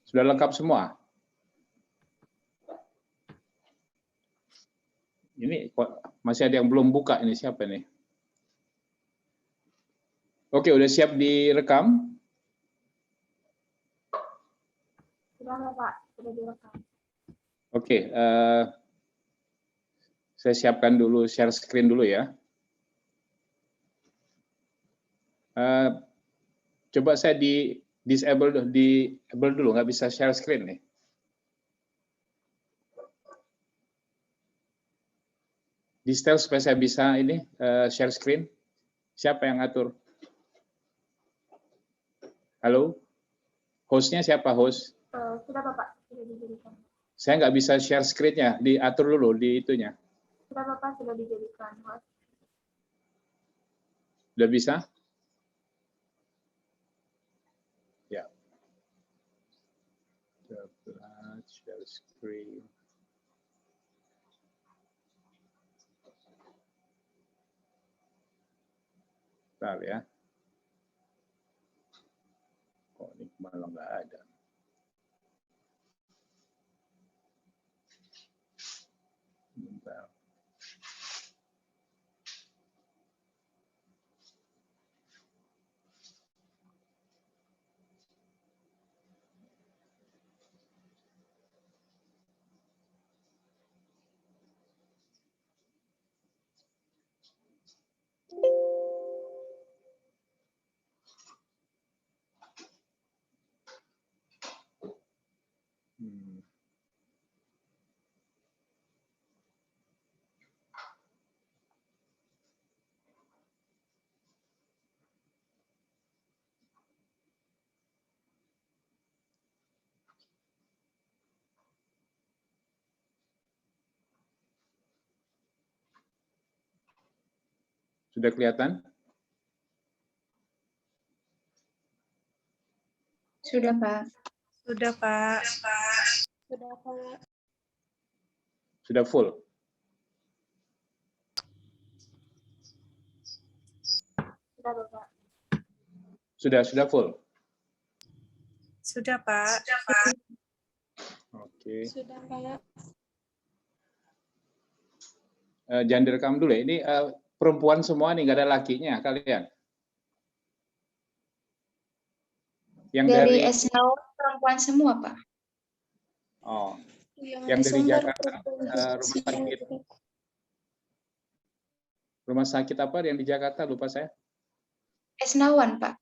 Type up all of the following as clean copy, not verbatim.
Sudah lengkap semua? Ini masih ada yang belum buka, ini siapa nih? Oke, udah siap direkam? Sudah Pak, sudah direkam. Oke, saya siapkan dulu share screen dulu ya. Coba saya disable dulu, nggak bisa share screen nih. Di setel supaya saya bisa ini share screen. Siapa yang ngatur? Halo? Hostnya siapa host? Sudah Bapak, sudah dijadikan. Saya nggak bisa share screen-nya, diatur dulu di itunya. Sudah Bapak, sudah dijadikan host. Udah bisa? Ya. Share screen. Bentar ya. Kok ini malah nggak ada. Bentar. Sudah kelihatan? Sudah, Pak. Sudah, Pak. Sudah Pak. Sudah full? Sudah Bapak. Sudah full? Sudah, Pak. Oke. Sudah Pak. Jangan direkam dulu ya. Ini perempuan semua nih, nggak ada lakinya kalian. Yang Dari S0 perempuan semua, Pak. Oh, yang dari Jakarta, rumah sakit apa yang di Jakarta, lupa saya. S1, Pak.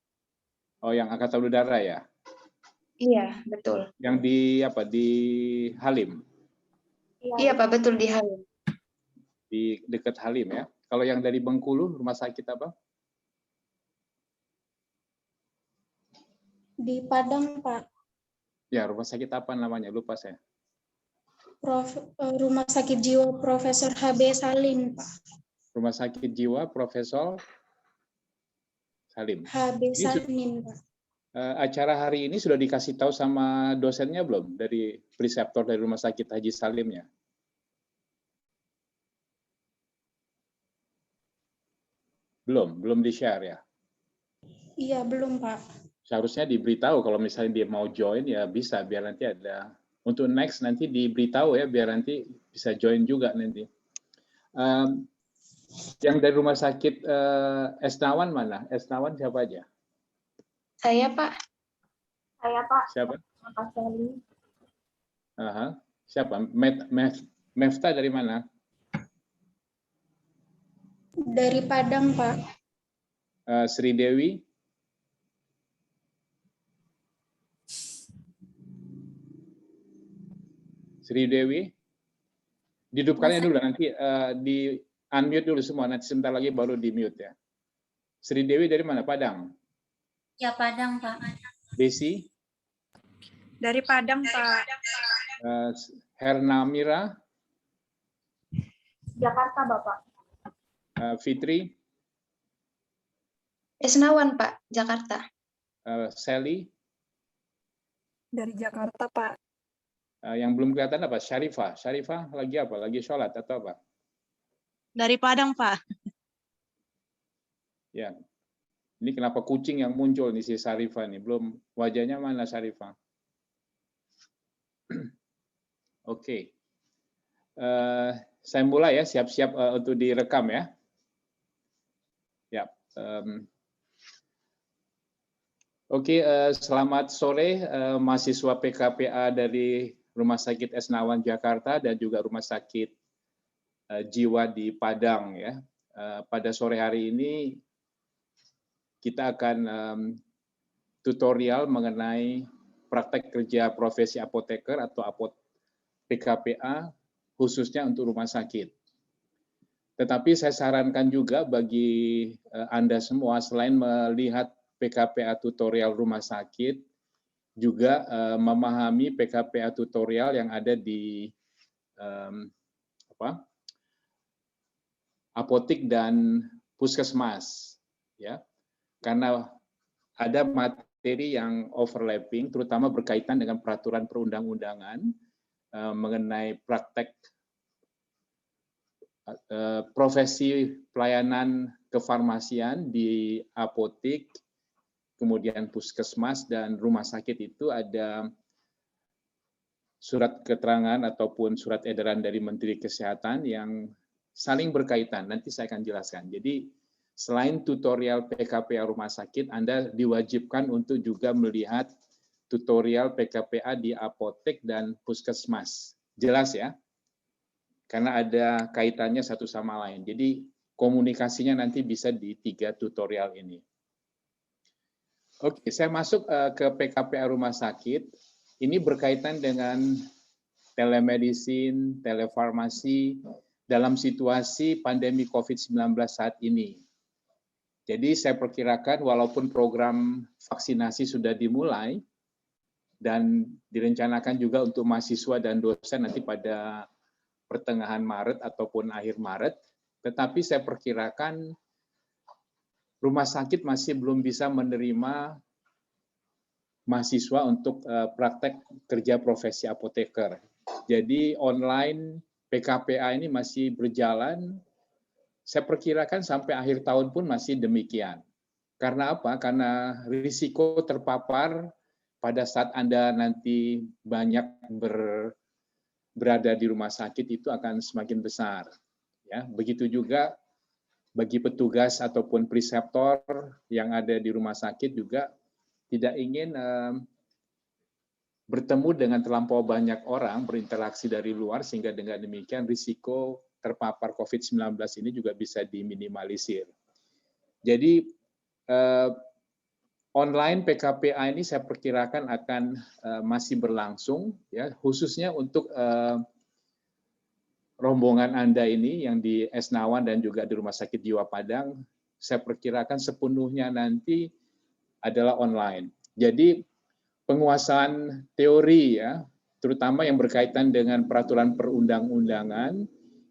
Oh, yang Angkatan Udara ya. Iya, betul. Yang di Halim. Iya, Pak, betul di Halim. Di dekat Halim ya. Kalau yang dari Bengkulu, rumah sakit apa? Di Padang Pak. Ya, rumah sakit apa namanya? Lupa saya. Rumah Sakit Jiwa Profesor HB Salim Pak. Rumah sakit jiwa Profesor Salim. HB Salim Pak. Acara hari ini sudah dikasih tahu sama dosennya belum? Dari preseptor dari Rumah Sakit Haji Salimnya? Belum di-share ya? Iya, belum Pak. Seharusnya diberitahu kalau misalnya dia mau join ya bisa, biar nanti ada. Untuk next nanti diberitahu ya, biar nanti bisa join juga nanti. Yang dari Rumah Sakit Esnawan mana? Esnawan siapa aja? Saya, Pak. Saya Pak. Siapa? Pak Sally. Siapa? Mefta dari mana? Dari Padang Pak. Sri Dewi? Sri Dewi? Dihidupkannya dulu nanti di unmute dulu semua, nanti sebentar lagi baru di mute ya. Sri Dewi dari mana? Padang? Ya, Padang, Pak. Desi? Dari Padang, Pak. Hernamira? Jakarta Bapak. Fitri? S1, Pak, Jakarta. Sally? Dari Jakarta, Pak. Yang belum kelihatan apa? Syarifah? Syarifah lagi apa? Lagi sholat atau apa? Dari Padang, Pak. Ya. Ini kenapa kucing yang muncul nih si Sarifah nih? Belum wajahnya mana Sarifah? Oke. Saya mulai ya, siap-siap untuk direkam ya. Ya. Oke, selamat sore mahasiswa PKPA dari Rumah Sakit Esnawan Jakarta dan juga Rumah Sakit Jiwa di Padang ya. Pada sore hari ini kita akan tutorial mengenai praktek kerja profesi apoteker atau PKPA khususnya untuk rumah sakit. Tetapi saya sarankan juga bagi Anda semua selain melihat PKPA tutorial rumah sakit, juga memahami PKPA tutorial yang ada di apotik dan puskesmas, ya. Karena ada materi yang overlapping, terutama berkaitan dengan peraturan perundang-undangan mengenai praktek profesi pelayanan kefarmasian di apotik, kemudian puskesmas dan rumah sakit itu ada surat keterangan ataupun surat edaran dari Menteri Kesehatan yang saling berkaitan. Nanti saya akan jelaskan. Jadi selain tutorial PKPA rumah sakit, Anda diwajibkan untuk juga melihat tutorial PKPA di apotek dan puskesmas. Jelas ya? Karena ada kaitannya satu sama lain. Jadi komunikasinya nanti bisa di 3 tutorial ini. Oke, saya masuk ke PKPA rumah sakit. Ini berkaitan dengan telemedicine, telefarmasi dalam situasi pandemi COVID-19 saat ini. Jadi saya perkirakan walaupun program vaksinasi sudah dimulai dan direncanakan juga untuk mahasiswa dan dosen nanti pada pertengahan Maret ataupun akhir Maret, tetapi saya perkirakan rumah sakit masih belum bisa menerima mahasiswa untuk praktek kerja profesi apoteker. Jadi online PKPA ini masih berjalan. Saya perkirakan sampai akhir tahun pun masih demikian. Karena apa? Karena risiko terpapar pada saat Anda nanti banyak berada di rumah sakit itu akan semakin besar. Ya, begitu juga bagi petugas ataupun preseptor yang ada di rumah sakit juga tidak ingin bertemu dengan terlampau banyak orang, berinteraksi dari luar, sehingga dengan demikian risiko terpapar COVID-19 ini juga bisa diminimalisir. Jadi online PKPA ini saya perkirakan akan masih berlangsung, ya, khususnya untuk rombongan Anda ini yang di Esnawan dan juga di Rumah Sakit Jiwa Padang, saya perkirakan sepenuhnya nanti adalah online. Jadi penguasaan teori ya, terutama yang berkaitan dengan peraturan perundang-undangan,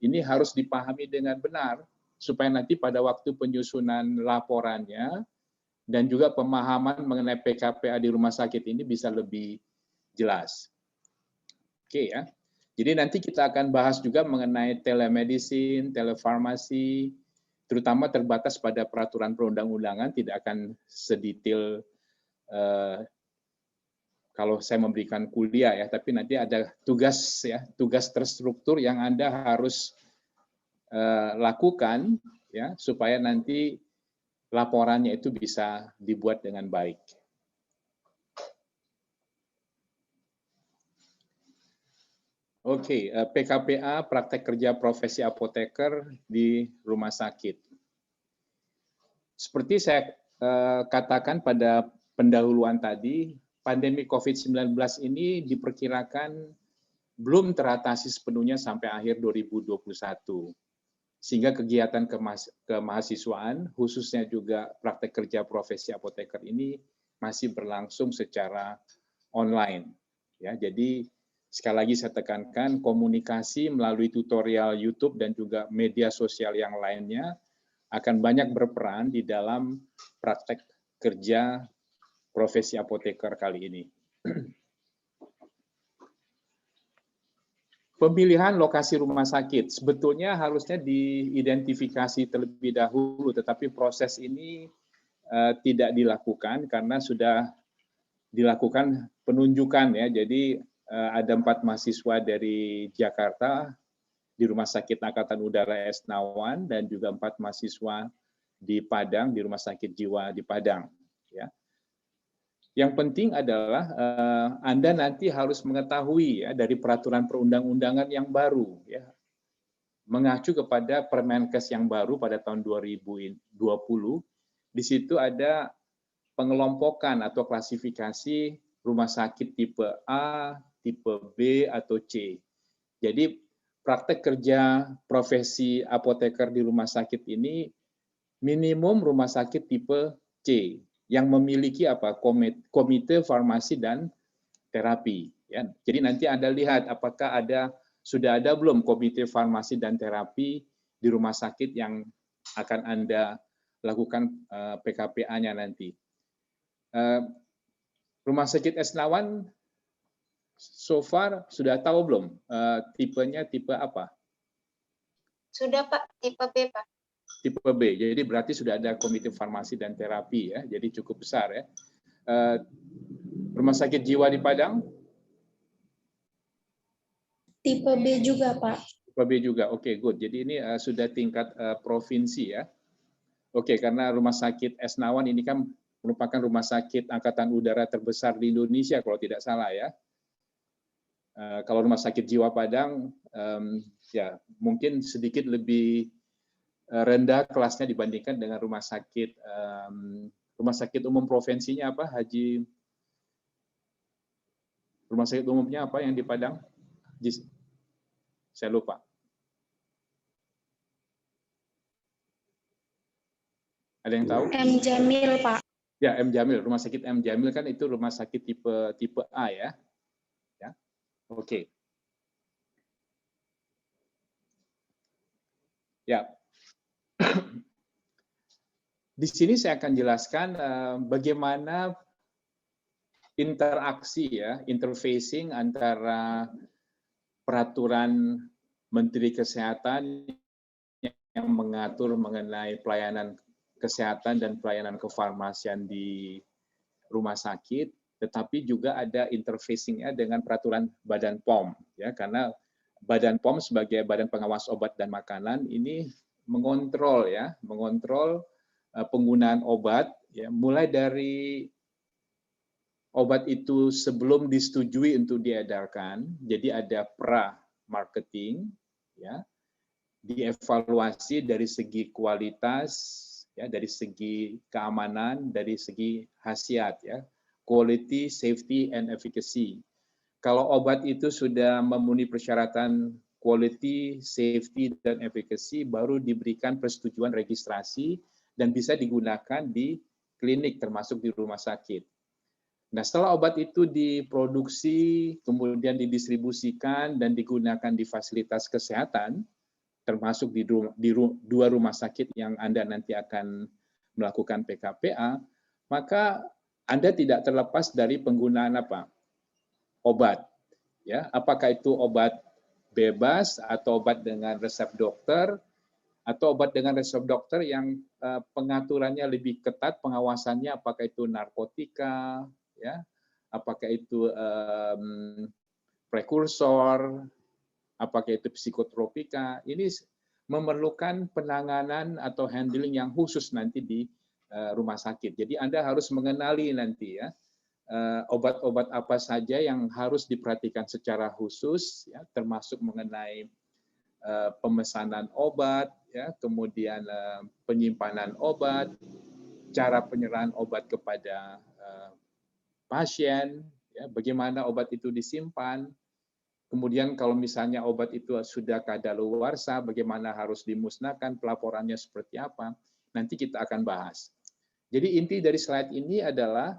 ini harus dipahami dengan benar supaya nanti pada waktu penyusunan laporannya dan juga pemahaman mengenai PKPA di rumah sakit ini bisa lebih jelas. Oke ya. Jadi nanti kita akan bahas juga mengenai telemedicine, telefarmasi, terutama terbatas pada peraturan perundang-undangan, tidak akan sedetail kalau saya memberikan kuliah ya, tapi nanti ada tugas ya, tugas terstruktur yang Anda harus lakukan ya supaya nanti laporannya itu bisa dibuat dengan baik. Oke, PKPA praktek kerja profesi apoteker di rumah sakit. Seperti saya katakan pada pendahuluan tadi, pandemi COVID-19 ini diperkirakan belum teratasi sepenuhnya sampai akhir 2021. Sehingga kegiatan kemahasiswaan, khususnya juga praktek kerja profesi apoteker ini masih berlangsung secara online. Ya, jadi sekali lagi saya tekankan komunikasi melalui tutorial YouTube dan juga media sosial yang lainnya akan banyak berperan di dalam praktek kerja profesi apoteker kali ini. Pemilihan lokasi rumah sakit sebetulnya harusnya diidentifikasi terlebih dahulu, tetapi proses ini tidak dilakukan karena sudah dilakukan penunjukan ya. Jadi ada 4 mahasiswa dari Jakarta di Rumah Sakit Angkatan Udara Esnawan dan juga 4 mahasiswa di Padang di Rumah Sakit Jiwa di Padang. Ya. Yang penting adalah Anda nanti harus mengetahui ya dari peraturan perundang-undangan yang baru ya. Mengacu kepada Permenkes yang baru pada tahun 2020, di situ ada pengelompokan atau klasifikasi rumah sakit tipe A, tipe B, atau C. Jadi praktek kerja profesi apoteker di rumah sakit ini minimum rumah sakit tipe C yang memiliki apa? Komite farmasi dan terapi. Ya. Jadi nanti Anda lihat apakah sudah ada belum komite farmasi dan terapi di rumah sakit yang akan Anda lakukan PKPA-nya nanti. Rumah sakit Esnawan so far sudah tahu belum tipenya tipe apa? Sudah Pak, tipe B Pak. Tipe B, jadi berarti sudah ada komite farmasi dan terapi ya, jadi cukup besar ya. Rumah sakit jiwa di Padang? Tipe B juga, Pak. Tipe B juga, oke, good. Jadi ini sudah tingkat provinsi ya. Oke, karena Rumah Sakit Esnawan ini kan merupakan rumah sakit angkatan udara terbesar di Indonesia kalau tidak salah ya. Kalau Rumah Sakit Jiwa Padang ya mungkin sedikit lebih rendah kelasnya dibandingkan dengan rumah sakit umum provinsinya apa, Haji? Rumah sakit umumnya apa yang di Padang? Saya lupa. Ada yang tahu? M. Jamil, Pak. Ya, M. Jamil. Rumah sakit M. Jamil kan itu rumah sakit tipe A ya. Ya. Oke. Ya. Di sini saya akan jelaskan bagaimana interaksi ya, interfacing antara peraturan Menteri Kesehatan yang mengatur mengenai pelayanan kesehatan dan pelayanan kefarmasian di rumah sakit, tetapi juga ada interfacing-nya dengan peraturan Badan POM ya, karena Badan POM sebagai Badan Pengawas Obat dan Makanan ini mengontrol penggunaan obat ya, mulai dari obat itu sebelum disetujui untuk diedarkan, jadi ada pra-marketing, ya, dievaluasi dari segi kualitas, ya, dari segi keamanan, dari segi khasiat, ya, quality, safety, and efficacy. Kalau obat itu sudah memenuhi persyaratan quality, safety, dan efficacy, baru diberikan persetujuan registrasi dan bisa digunakan di klinik termasuk di rumah sakit. Nah, setelah obat itu diproduksi, kemudian didistribusikan dan digunakan di fasilitas kesehatan, termasuk di 2 rumah sakit yang Anda nanti akan melakukan PKPA, maka Anda tidak terlepas dari penggunaan apa? Obat. Ya, apakah itu obat bebas atau obat dengan resep dokter, atau obat dengan resep dokter yang pengaturannya lebih ketat, pengawasannya apakah itu narkotika, ya, apakah itu prekursor, apakah itu psikotropika, ini memerlukan penanganan atau handling yang khusus nanti di rumah sakit. Jadi Anda harus mengenali nanti ya obat-obat apa saja yang harus diperhatikan secara khusus, ya, termasuk mengenai pemesanan obat, ya, kemudian penyimpanan obat, cara penyerahan obat kepada pasien, ya, bagaimana obat itu disimpan, kemudian kalau misalnya obat itu sudah kadaluarsa, bagaimana harus dimusnahkan, pelaporannya seperti apa, nanti kita akan bahas. Jadi inti dari slide ini adalah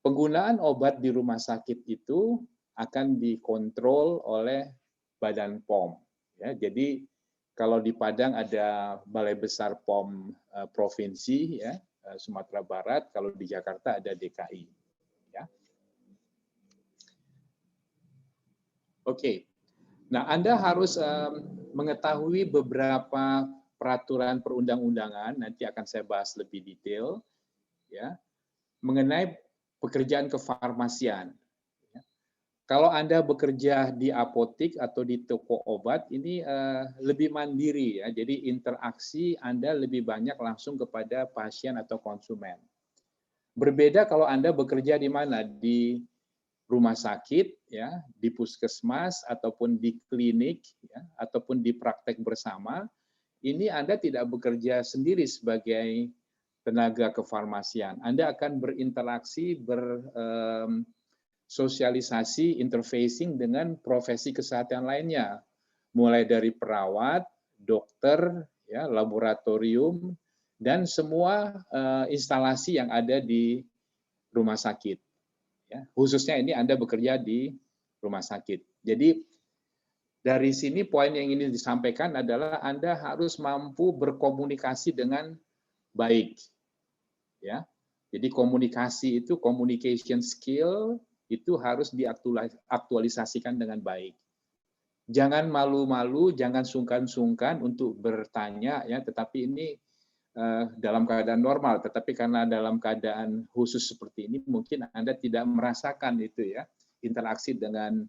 penggunaan obat di rumah sakit itu akan dikontrol oleh Badan POM. Ya, jadi kalau di Padang ada Balai Besar POM Provinsi, ya, Sumatera Barat, kalau di Jakarta ada DKI. Ya. Oke, nah Anda harus mengetahui beberapa peraturan perundang-undangan, nanti akan saya bahas lebih detail, ya, mengenai pekerjaan kefarmasian. Kalau Anda bekerja di apotik atau di toko obat, ini lebih mandiri ya. Jadi interaksi Anda lebih banyak langsung kepada pasien atau konsumen. Berbeda kalau Anda bekerja di mana? Di rumah sakit, ya, di puskesmas ataupun di klinik, ya, ataupun di praktek bersama. Ini Anda tidak bekerja sendiri sebagai tenaga kefarmasian. Anda akan berinteraksi, sosialisasi, interfacing dengan profesi kesehatan lainnya, mulai dari perawat, dokter, ya, laboratorium, dan semua instalasi yang ada di rumah sakit. Ya, khususnya ini Anda bekerja di rumah sakit. Jadi dari sini poin yang ingin disampaikan adalah Anda harus mampu berkomunikasi dengan baik. Ya, jadi komunikasi itu, communication skill itu harus diaktualisasikan dengan baik. Jangan malu-malu, jangan sungkan-sungkan untuk bertanya, ya. Tetapi ini dalam keadaan normal. Tetapi karena dalam keadaan khusus seperti ini, mungkin Anda tidak merasakan itu, ya, interaksi dengan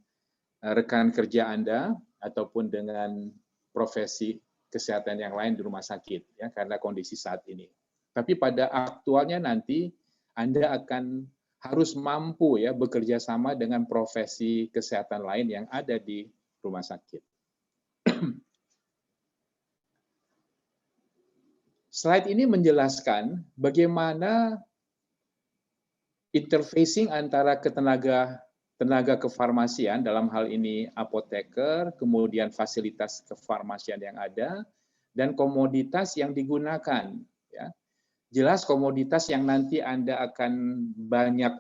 rekan kerja Anda ataupun dengan profesi kesehatan yang lain di rumah sakit, ya, karena kondisi saat ini. Tapi pada aktualnya nanti Anda akan harus mampu, ya, bekerja sama dengan profesi kesehatan lain yang ada di rumah sakit. Slide ini menjelaskan bagaimana interfacing antara tenaga kefarmasian, dalam hal ini apoteker, kemudian fasilitas kefarmasian yang ada, dan komoditas yang digunakan. Ya. Jelas komoditas yang nanti Anda akan banyak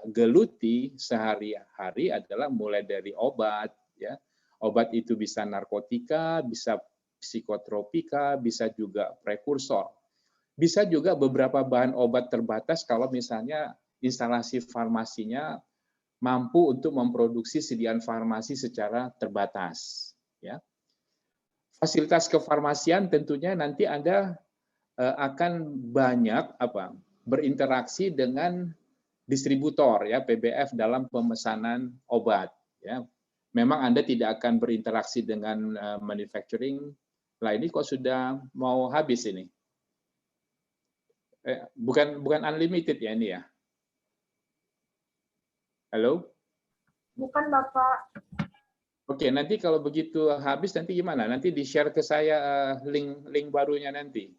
geluti sehari-hari adalah mulai dari obat, ya. Obat itu bisa narkotika, bisa psikotropika, bisa juga prekursor. Bisa juga beberapa bahan obat terbatas kalau misalnya instalasi farmasinya mampu untuk memproduksi sediaan farmasi secara terbatas. Ya. Fasilitas kefarmasian tentunya nanti Anda akan banyak berinteraksi dengan distributor, ya, PBF dalam pemesanan obat, ya. Memang Anda tidak akan berinteraksi dengan manufacturing. Lah ini kok sudah mau habis ini? Bukan unlimited ya ini ya? Halo? Bukan, Bapak. Oke, nanti kalau begitu habis nanti gimana? Nanti di-share ke saya link barunya nanti.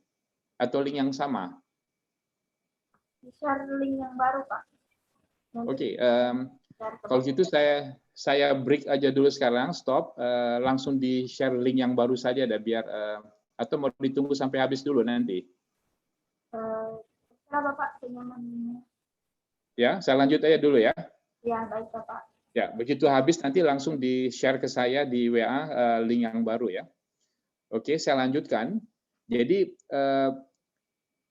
Atau link yang sama? Share link yang baru, Pak. Oke, kalau gitu saya break aja dulu sekarang, stop, langsung di-share link yang baru saja, biar atau mau ditunggu sampai habis dulu nanti? Terserah Bapak, senyamannya. Ya, saya lanjut aja dulu ya. Ya, baik Bapak. Ya, begitu habis nanti langsung di-share ke saya di WA link yang baru ya. Oke, saya lanjutkan. Jadi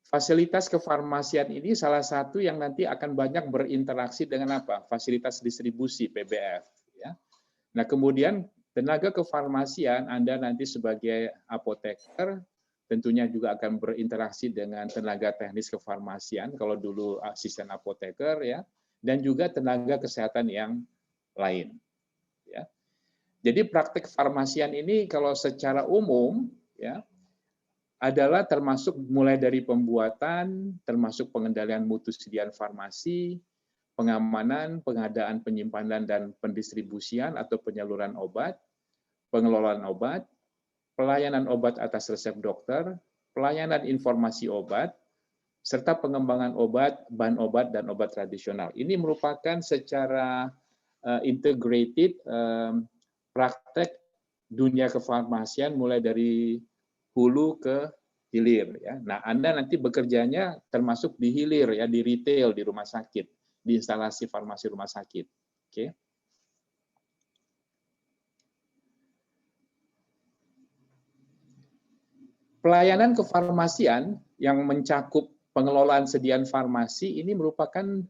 fasilitas kefarmasian ini salah satu yang nanti akan banyak berinteraksi dengan apa? Fasilitas distribusi PBF. Ya. Nah, kemudian tenaga kefarmasian Anda nanti sebagai apoteker tentunya juga akan berinteraksi dengan tenaga teknis kefarmasian, kalau dulu asisten apoteker, ya, dan juga tenaga kesehatan yang lain. Ya. Jadi praktek farmasian ini kalau secara umum, ya, adalah termasuk mulai dari pembuatan, termasuk pengendalian mutu sediaan farmasi, pengamanan, pengadaan, penyimpanan, dan pendistribusian atau penyaluran obat, pengelolaan obat, pelayanan obat atas resep dokter, pelayanan informasi obat, serta pengembangan obat, bahan obat, dan obat tradisional. Ini merupakan secara integrated praktek dunia kefarmasian mulai dari hulu ke hilir, ya. Nah, Anda nanti bekerjanya termasuk di hilir, ya, di retail, di rumah sakit, di instalasi farmasi rumah sakit. Oke. Pelayanan kefarmasian yang mencakup pengelolaan sediaan farmasi ini merupakan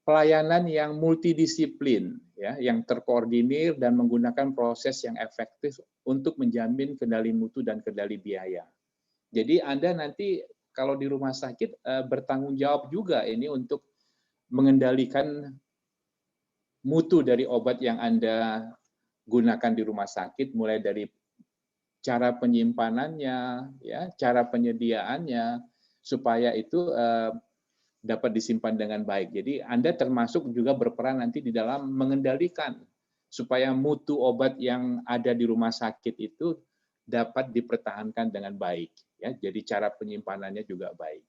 pelayanan yang multidisiplin, ya, yang terkoordinir dan menggunakan proses yang efektif untuk menjamin kendali mutu dan kendali biaya. Jadi Anda nanti kalau di rumah sakit bertanggung jawab juga ini untuk mengendalikan mutu dari obat yang Anda gunakan di rumah sakit, mulai dari cara penyimpanannya, ya, cara penyediaannya, supaya itu dapat disimpan dengan baik. Jadi Anda termasuk juga berperan nanti di dalam mengendalikan supaya mutu obat yang ada di rumah sakit itu dapat dipertahankan dengan baik. Ya, jadi cara penyimpanannya juga baik.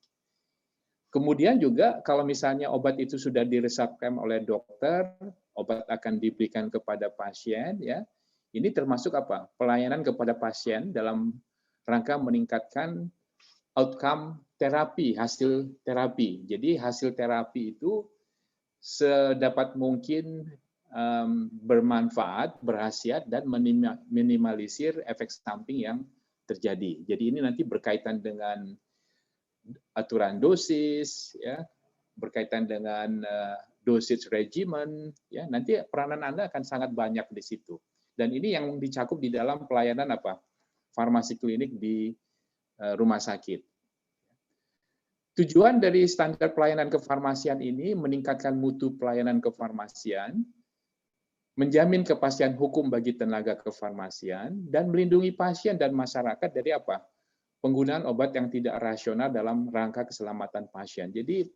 Kemudian juga kalau misalnya obat itu sudah diresepkan oleh dokter, obat akan diberikan kepada pasien, ya. Ini termasuk apa? Pelayanan kepada pasien dalam rangka meningkatkan outcome terapi, hasil terapi. Jadi hasil terapi itu sedapat mungkin bermanfaat, berkhasiat, dan minimalisir efek samping yang terjadi. Jadi ini nanti berkaitan dengan aturan dosis, ya, berkaitan dengan dosage regimen, ya, nanti peranan Anda akan sangat banyak di situ. Dan ini yang dicakup di dalam pelayanan apa? Farmasi klinik di rumah sakit. Tujuan dari standar pelayanan kefarmasian ini meningkatkan mutu pelayanan kefarmasian, menjamin kepastian hukum bagi tenaga kefarmasian, dan melindungi pasien dan masyarakat dari apa? Penggunaan obat yang tidak rasional dalam rangka keselamatan pasien. Jadi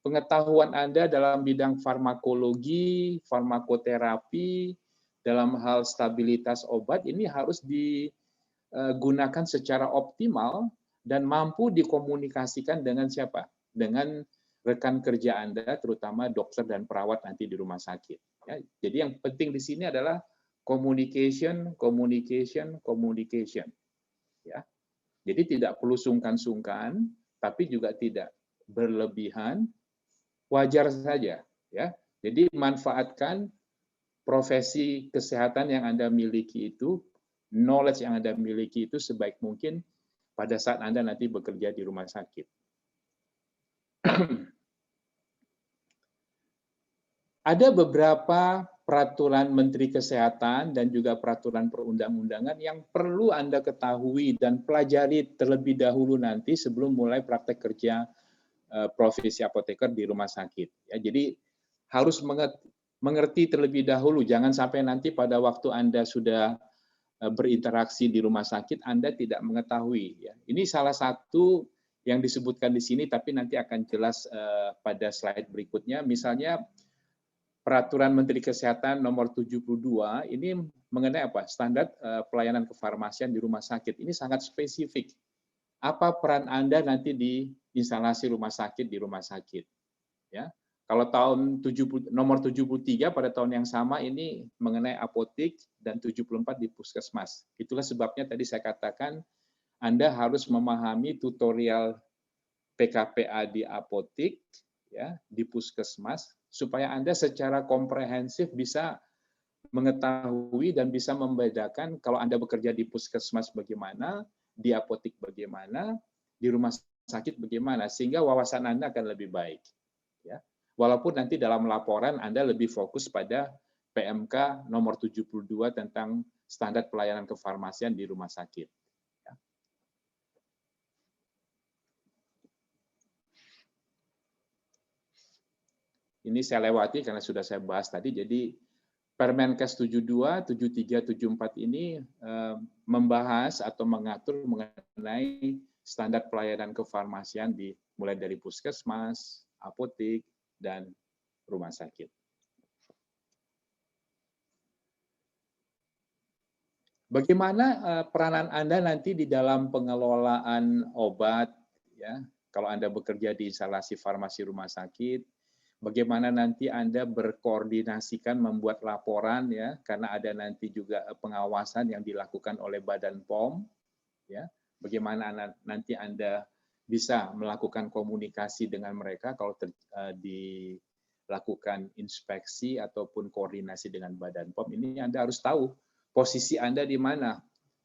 pengetahuan Anda dalam bidang farmakologi, farmakoterapi, dalam hal stabilitas obat ini harus digunakan secara optimal dan mampu dikomunikasikan dengan siapa? Dengan rekan kerja Anda, terutama dokter dan perawat nanti di rumah sakit. Ya, jadi yang penting di sini adalah communication, communication, communication. Ya. Jadi tidak perlu sungkan-sungkan, tapi juga tidak berlebihan, wajar saja. Ya. Jadi manfaatkan profesi kesehatan yang Anda miliki itu, knowledge yang Anda miliki itu sebaik mungkin pada saat Anda nanti bekerja di rumah sakit. Ada beberapa peraturan Menteri Kesehatan dan juga peraturan perundang-undangan yang perlu Anda ketahui dan pelajari terlebih dahulu nanti sebelum mulai praktek kerja profesi apoteker di rumah sakit. Ya, jadi harus mengerti terlebih dahulu, jangan sampai nanti pada waktu Anda sudah berinteraksi di rumah sakit, Anda tidak mengetahui. Ya. Ini salah satu yang disebutkan di sini, tapi nanti akan jelas pada slide berikutnya. Misalnya, Peraturan Menteri Kesehatan nomor 72 ini mengenai apa? Standar pelayanan kefarmasian di rumah sakit. Ini sangat spesifik. Apa peran Anda nanti di instalasi rumah sakit di rumah sakit? Ya. Kalau nomor 73 pada tahun yang sama ini mengenai apotik dan 74 di puskesmas. Itulah sebabnya tadi saya katakan Anda harus memahami tutorial PKPA di apotik, ya, di puskesmas, supaya Anda secara komprehensif bisa mengetahui dan bisa membedakan kalau Anda bekerja di puskesmas bagaimana, di apotik bagaimana, di rumah sakit bagaimana, sehingga wawasan Anda akan lebih baik. Ya. Walaupun nanti dalam laporan Anda lebih fokus pada PMK nomor 72 tentang standar pelayanan kefarmasian di rumah sakit. Ya. Ini saya lewati karena sudah saya bahas tadi. Jadi Permenkes 72, 73, 74 ini membahas atau mengatur mengenai standar pelayanan kefarmasian mulai dari puskesmas, apotik, dan rumah sakit. Bagaimana peranan Anda nanti di dalam pengelolaan obat, ya? Kalau Anda bekerja di instalasi farmasi rumah sakit, bagaimana nanti Anda berkoordinasikan membuat laporan, ya, karena ada nanti juga pengawasan yang dilakukan oleh Badan POM, ya. Bagaimana nanti Anda bisa melakukan komunikasi dengan mereka kalau dilakukan inspeksi ataupun koordinasi dengan Badan POM. Ini Anda harus tahu posisi Anda di mana,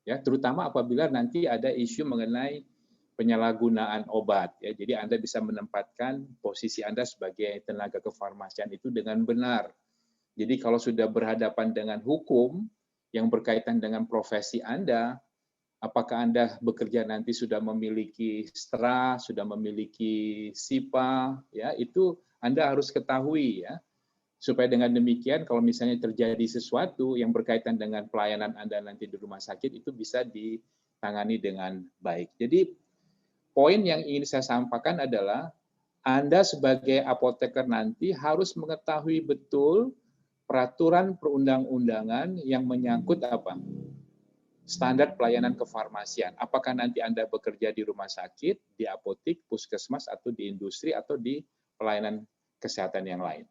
ya, terutama apabila nanti ada isu mengenai penyalahgunaan obat, ya. Jadi Anda bisa menempatkan posisi Anda sebagai tenaga kefarmasian itu dengan benar. Jadi kalau sudah berhadapan dengan hukum yang berkaitan dengan profesi Anda Apakah Anda bekerja nanti sudah memiliki STRA, sudah memiliki SIPA, ya itu Anda harus ketahui ya. Supaya dengan demikian kalau misalnya terjadi sesuatu yang berkaitan dengan pelayanan Anda nanti di rumah sakit itu bisa ditangani dengan baik. Jadi poin yang ingin saya sampaikan adalah Anda sebagai apoteker nanti harus mengetahui betul peraturan perundang-undangan yang menyangkut apa? Standar pelayanan kefarmasian. Apakah nanti Anda bekerja di rumah sakit, di apotik, puskesmas, atau di industri, atau di pelayanan kesehatan yang lain.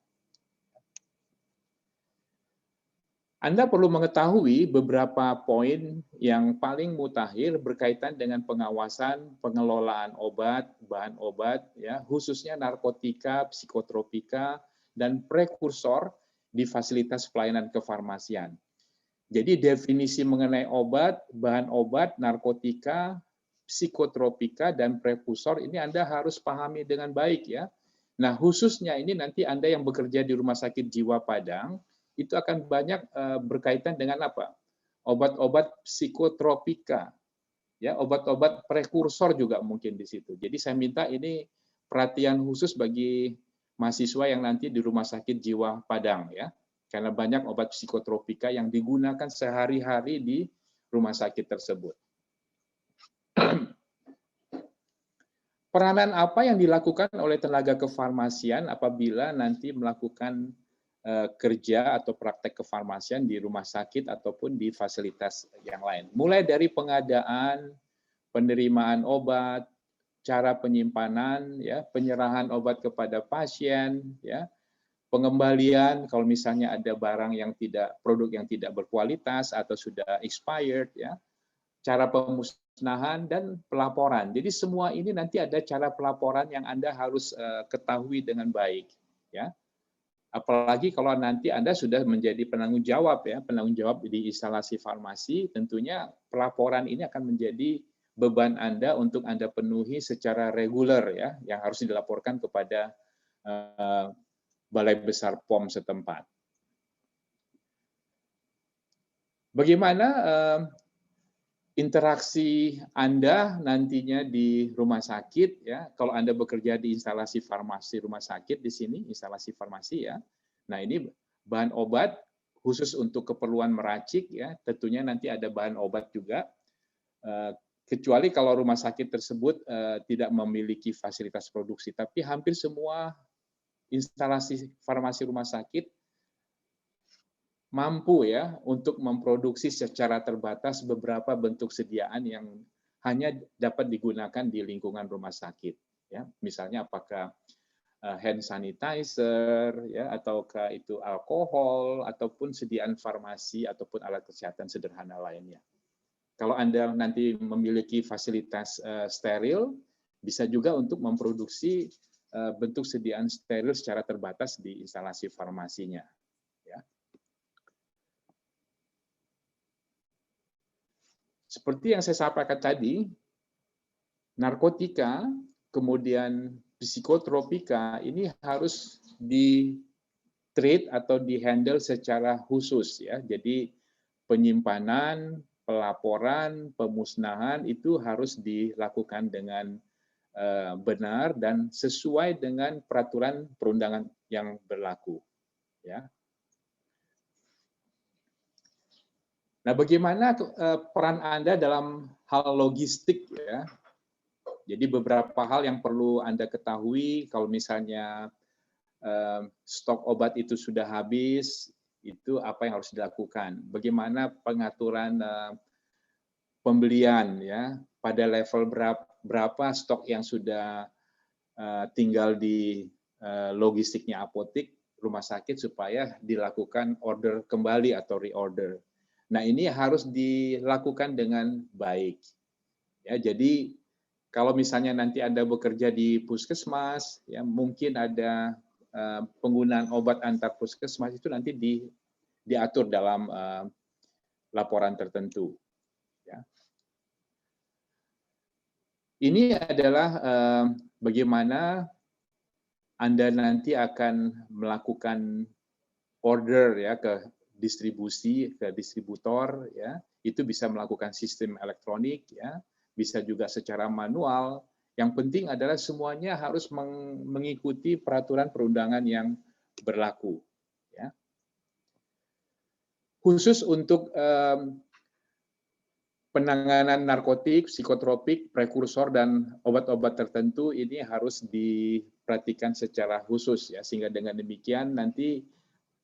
Anda perlu mengetahui beberapa poin yang paling mutakhir berkaitan dengan pengawasan pengelolaan obat, bahan obat, ya, khususnya narkotika, psikotropika, dan prekursor di fasilitas pelayanan kefarmasian. Jadi definisi mengenai obat, bahan obat, narkotika, psikotropika, dan prekursor ini Anda harus pahami dengan baik ya. Nah khususnya ini nanti Anda yang bekerja di Rumah Sakit Jiwa Padang, itu akan banyak berkaitan dengan apa? Obat-obat psikotropika, ya, obat-obat prekursor juga mungkin di situ. Jadi saya minta ini perhatian khusus bagi mahasiswa yang nanti di Rumah Sakit Jiwa Padang ya. Karena banyak obat psikotropika yang digunakan sehari-hari di rumah sakit tersebut. Peranan apa yang dilakukan oleh tenaga kefarmasian apabila nanti melakukan kerja atau praktek kefarmasian di rumah sakit ataupun di fasilitas yang lain. Mulai dari pengadaan, penerimaan obat, cara penyimpanan, ya, penyerahan obat kepada pasien, ya, pengembalian kalau misalnya ada barang yang produk yang tidak berkualitas atau sudah expired ya, cara pemusnahan dan pelaporan. Jadi semua ini nanti ada cara pelaporan yang Anda harus ketahui dengan baik ya. Apalagi kalau nanti Anda sudah menjadi penanggung jawab ya, penanggung jawab di instalasi farmasi, tentunya pelaporan ini akan menjadi beban Anda untuk Anda penuhi secara reguler ya, yang harus dilaporkan kepada Balai Besar POM setempat. Bagaimana interaksi Anda nantinya di rumah sakit ya? Kalau Anda bekerja di instalasi farmasi rumah sakit di sini, instalasi farmasi ya. Nah, ini bahan obat khusus untuk keperluan meracik ya, tentunya nanti ada bahan obat juga. Kecuali kalau rumah sakit tersebut tidak memiliki fasilitas produksi, tapi hampir semua instalasi farmasi rumah sakit mampu ya untuk memproduksi secara terbatas beberapa bentuk sediaan yang hanya dapat digunakan di lingkungan rumah sakit ya. Misalnya apakah hand sanitizer ya, ataukah itu alkohol ataupun sediaan farmasi ataupun alat kesehatan sederhana lainnya. Kalau Anda nanti memiliki fasilitas steril, bisa juga untuk memproduksi bentuk sediaan steril secara terbatas di instalasi farmasinya. Ya. Seperti yang saya sampaikan tadi, narkotika, kemudian psikotropika ini harus di-treat atau di-handle secara khusus ya. Jadi penyimpanan, pelaporan, pemusnahan itu harus dilakukan dengan benar dan sesuai dengan peraturan perundangan yang berlaku. Ya. Nah, bagaimana peran Anda dalam hal logistik? Ya? Jadi beberapa hal yang perlu Anda ketahui kalau misalnya stok obat itu sudah habis, itu apa yang harus dilakukan? Bagaimana pengaturan pembelian ya? Pada level berapa stok yang sudah tinggal di logistiknya apotik, rumah sakit supaya dilakukan order kembali atau reorder. Nah ini harus dilakukan dengan baik. Ya, jadi kalau misalnya nanti Anda bekerja di puskesmas, ya mungkin ada penggunaan obat antar puskesmas itu nanti diatur dalam laporan tertentu. Ya. Ini adalah bagaimana Anda nanti akan melakukan order ya ke distribusi ke distributor, ya, itu bisa melakukan sistem elektronik, ya, bisa juga secara manual. Yang penting adalah semuanya harus mengikuti peraturan perundangan yang berlaku. Ya. Khusus untuk penanganan narkotik, psikotropik, prekursor, dan obat-obat tertentu ini harus diperhatikan secara khusus, ya, sehingga dengan demikian nanti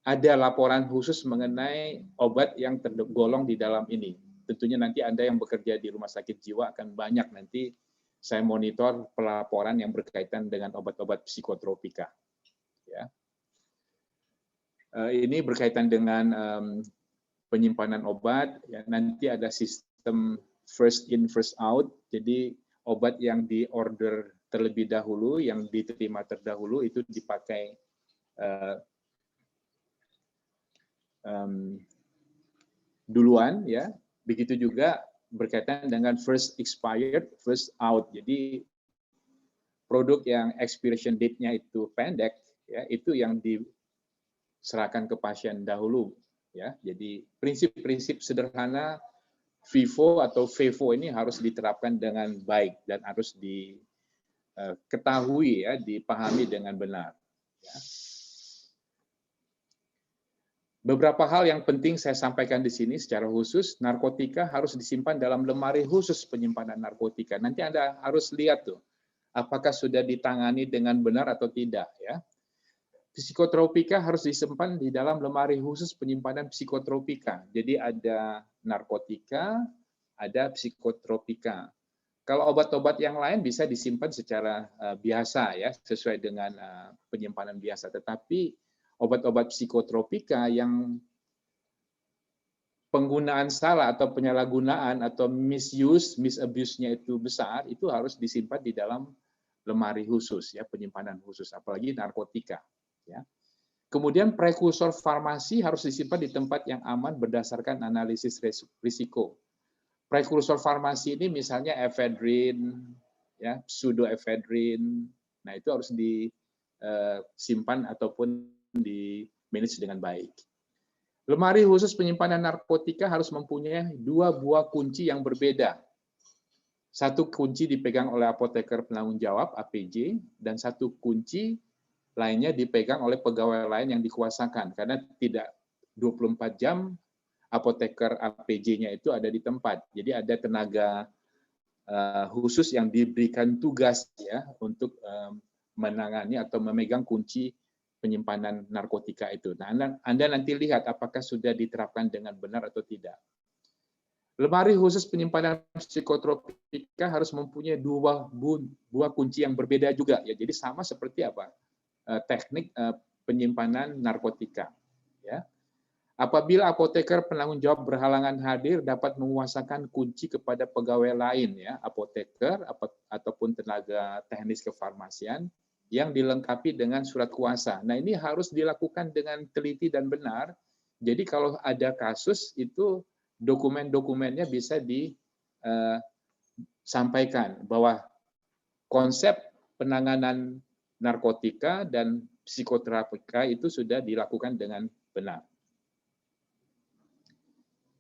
ada laporan khusus mengenai obat yang tergolong di dalam ini. Tentunya nanti Anda yang bekerja di rumah sakit jiwa akan banyak nanti saya monitor pelaporan yang berkaitan dengan obat-obat psikotropika. Ya. Ini berkaitan dengan penyimpanan obat. Ya, nanti ada sistem first in first out. Jadi obat yang diorder terlebih dahulu, yang diterima terdahulu itu dipakai duluan, ya. Begitu juga berkaitan dengan first expired, first out. Jadi produk yang expiration date-nya itu pendek, ya, itu yang diserahkan ke pasien dahulu, ya. Jadi prinsip-prinsip sederhana FIFO atau FEVO ini harus diterapkan dengan baik dan harus diketahui, ya, dipahami dengan benar. Ya. Beberapa hal yang penting saya sampaikan di sini secara khusus, narkotika harus disimpan dalam lemari khusus penyimpanan narkotika. Nanti Anda harus lihat tuh, apakah sudah ditangani dengan benar atau tidak, ya. Psikotropika harus disimpan di dalam lemari khusus penyimpanan psikotropika. Jadi ada narkotika, ada psikotropika. Kalau obat-obat yang lain bisa disimpan secara biasa, ya, sesuai dengan penyimpanan biasa. Tetapi obat-obat psikotropika yang penggunaan salah atau penyalahgunaan atau misabuse-nya itu besar, itu harus disimpan di dalam lemari khusus, ya, penyimpanan khusus, apalagi narkotika. Ya. Kemudian prekursor farmasi harus disimpan di tempat yang aman berdasarkan analisis risiko. Prekursor farmasi ini misalnya ephedrine, ya, pseudoephedrine, nah itu harus disimpan ataupun di manage dengan baik. Lemari khusus penyimpanan narkotika harus mempunyai 2 buah kunci yang berbeda. Satu kunci dipegang oleh apoteker penanggung jawab (APJ) dan satu kunci lainnya dipegang oleh pegawai lain yang dikuasakan, karena tidak 24 jam apoteker APJ-nya itu ada di tempat. Jadi ada tenaga khusus yang diberikan tugas, ya, untuk menangani atau memegang kunci penyimpanan narkotika itu. Nah, Anda nanti lihat apakah sudah diterapkan dengan benar atau tidak. Lemari khusus penyimpanan psikotropika harus mempunyai 2 buah kunci yang berbeda juga, ya. Jadi sama seperti apa? Teknik penyimpanan narkotika, ya. Apabila apoteker penanggung jawab berhalangan hadir, dapat menguasakan kunci kepada pegawai lain, ya, apoteker ataupun tenaga teknis kefarmasian yang dilengkapi dengan surat kuasa. Nah, ini harus dilakukan dengan teliti dan benar. Jadi kalau ada kasus itu dokumen-dokumennya bisa disampaikan bahwa konsep penanganan narkotika dan psikotropika itu sudah dilakukan dengan benar.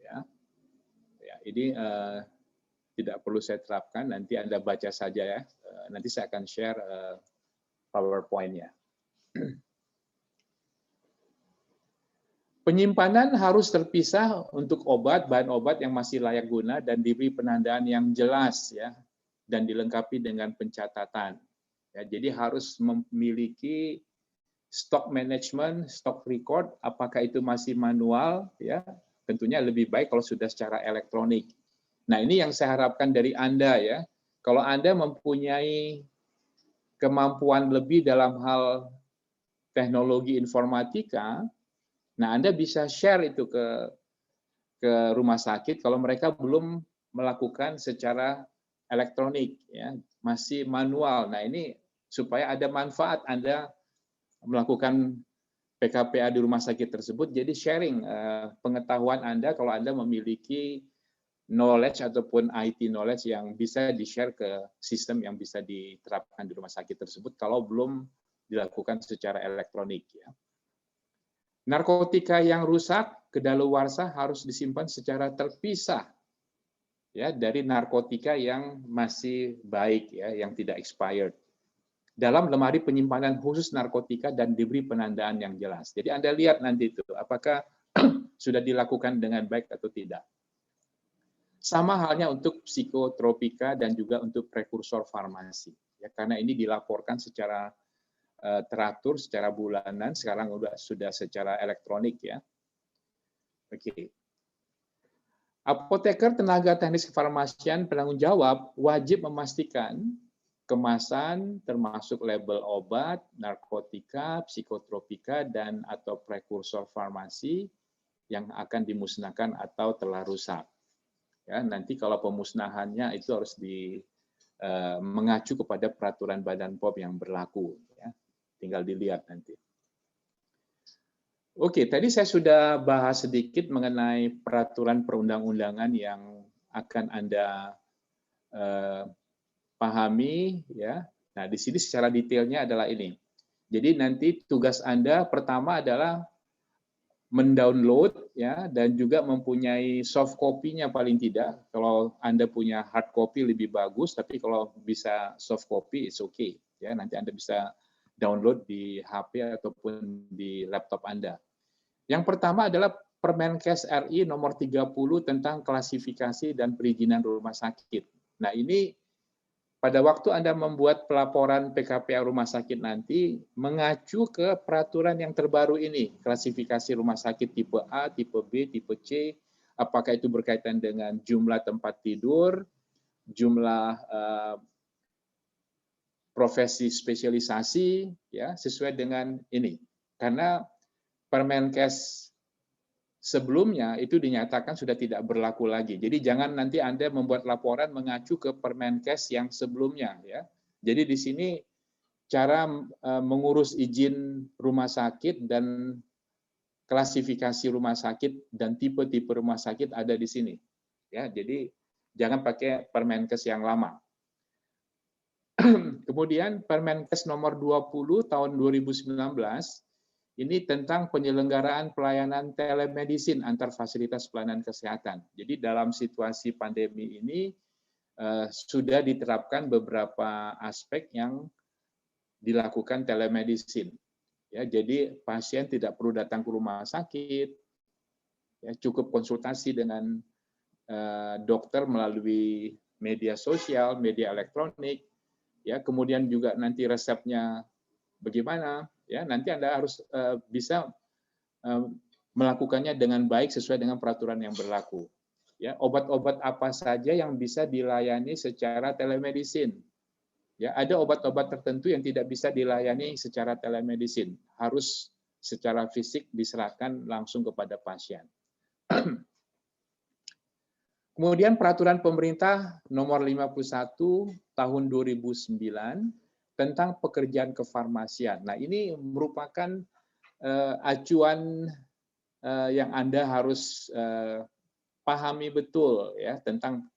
Ya, ya, ini tidak perlu saya terapkan, nanti Anda baca saja, ya. Nanti saya akan share PowerPoint-nya. Penyimpanan harus terpisah untuk obat, bahan obat yang masih layak guna dan diberi penandaan yang jelas, ya, dan dilengkapi dengan pencatatan. Ya, jadi harus memiliki stock management, stock record, apakah itu masih manual, ya, tentunya lebih baik kalau sudah secara elektronik. Nah, ini yang saya harapkan dari Anda, ya. Kalau Anda mempunyai kemampuan lebih dalam hal teknologi informatika, nah Anda bisa share itu ke rumah sakit kalau mereka belum melakukan secara elektronik, ya, masih manual. Nah, ini supaya ada manfaat Anda melakukan PKPA di rumah sakit tersebut, jadi sharing pengetahuan Anda kalau Anda memiliki knowledge ataupun IT knowledge yang bisa di-share ke sistem yang bisa diterapkan di rumah sakit tersebut kalau belum dilakukan secara elektronik, ya. Narkotika yang rusak kedaluarsa harus disimpan secara terpisah ya dari narkotika yang masih baik ya, yang tidak expired. Dalam lemari penyimpanan khusus narkotika dan diberi penandaan yang jelas. Jadi Anda lihat nanti itu apakah sudah dilakukan dengan baik atau tidak. Sama halnya untuk psikotropika dan juga untuk prekursor farmasi. Ya, karena ini dilaporkan secara teratur, secara bulanan, sekarang sudah secara elektronik ya. Oke. Apoteker, tenaga teknis kefarmasian, penanggung jawab wajib memastikan kemasan termasuk label obat, narkotika, psikotropika, dan atau prekursor farmasi yang akan dimusnahkan atau telah rusak. Ya, nanti kalau pemusnahannya itu harus mengacu kepada peraturan Badan POM yang berlaku. Ya. Tinggal dilihat nanti. Oke, tadi saya sudah bahas sedikit mengenai peraturan perundang-undangan yang akan Anda pahami, ya. Nah, di sini secara detailnya adalah ini. Jadi nanti tugas Anda pertama adalah mendownload, ya, dan juga mempunyai soft copy-nya paling tidak. Kalau Anda punya hard copy lebih bagus, tapi kalau bisa soft copy, it's okay. Ya, nanti Anda bisa download di HP ataupun di laptop Anda. Yang pertama adalah Permenkes RI nomor 30 tentang klasifikasi dan perizinan rumah sakit. Nah, ini pada waktu Anda membuat pelaporan PKPA rumah sakit nanti, mengacu ke peraturan yang terbaru ini, klasifikasi rumah sakit tipe A, tipe B, tipe C, apakah itu berkaitan dengan jumlah tempat tidur, jumlah profesi spesialisasi, ya, sesuai dengan ini. Karena Permenkes sebelumnya itu dinyatakan sudah tidak berlaku lagi. Jadi jangan nanti Anda membuat laporan mengacu ke Permenkes yang sebelumnya, ya. Jadi di sini cara mengurus izin rumah sakit dan klasifikasi rumah sakit dan tipe-tipe rumah sakit ada di sini. Ya, jadi jangan pakai Permenkes yang lama. Kemudian Permenkes nomor 20 tahun 2019 ini tentang penyelenggaraan pelayanan telemedicine antar fasilitas pelayanan kesehatan. Jadi dalam situasi pandemi ini sudah diterapkan beberapa aspek yang dilakukan telemedicine. Ya, jadi pasien tidak perlu datang ke rumah sakit, ya, cukup konsultasi dengan dokter melalui media sosial, media elektronik. Ya, kemudian juga nanti resepnya bagaimana, ya, nanti Anda harus bisa melakukannya dengan baik sesuai dengan peraturan yang berlaku. Ya, obat-obat apa saja yang bisa dilayani secara telemedicine. Ya, ada obat-obat tertentu yang tidak bisa dilayani secara telemedicine, harus secara fisik diserahkan langsung kepada pasien. Kemudian peraturan pemerintah nomor 51 tahun 2009 tentang pekerjaan kefarmasian. Nah, ini merupakan acuan yang Anda harus pahami betul, ya, tentang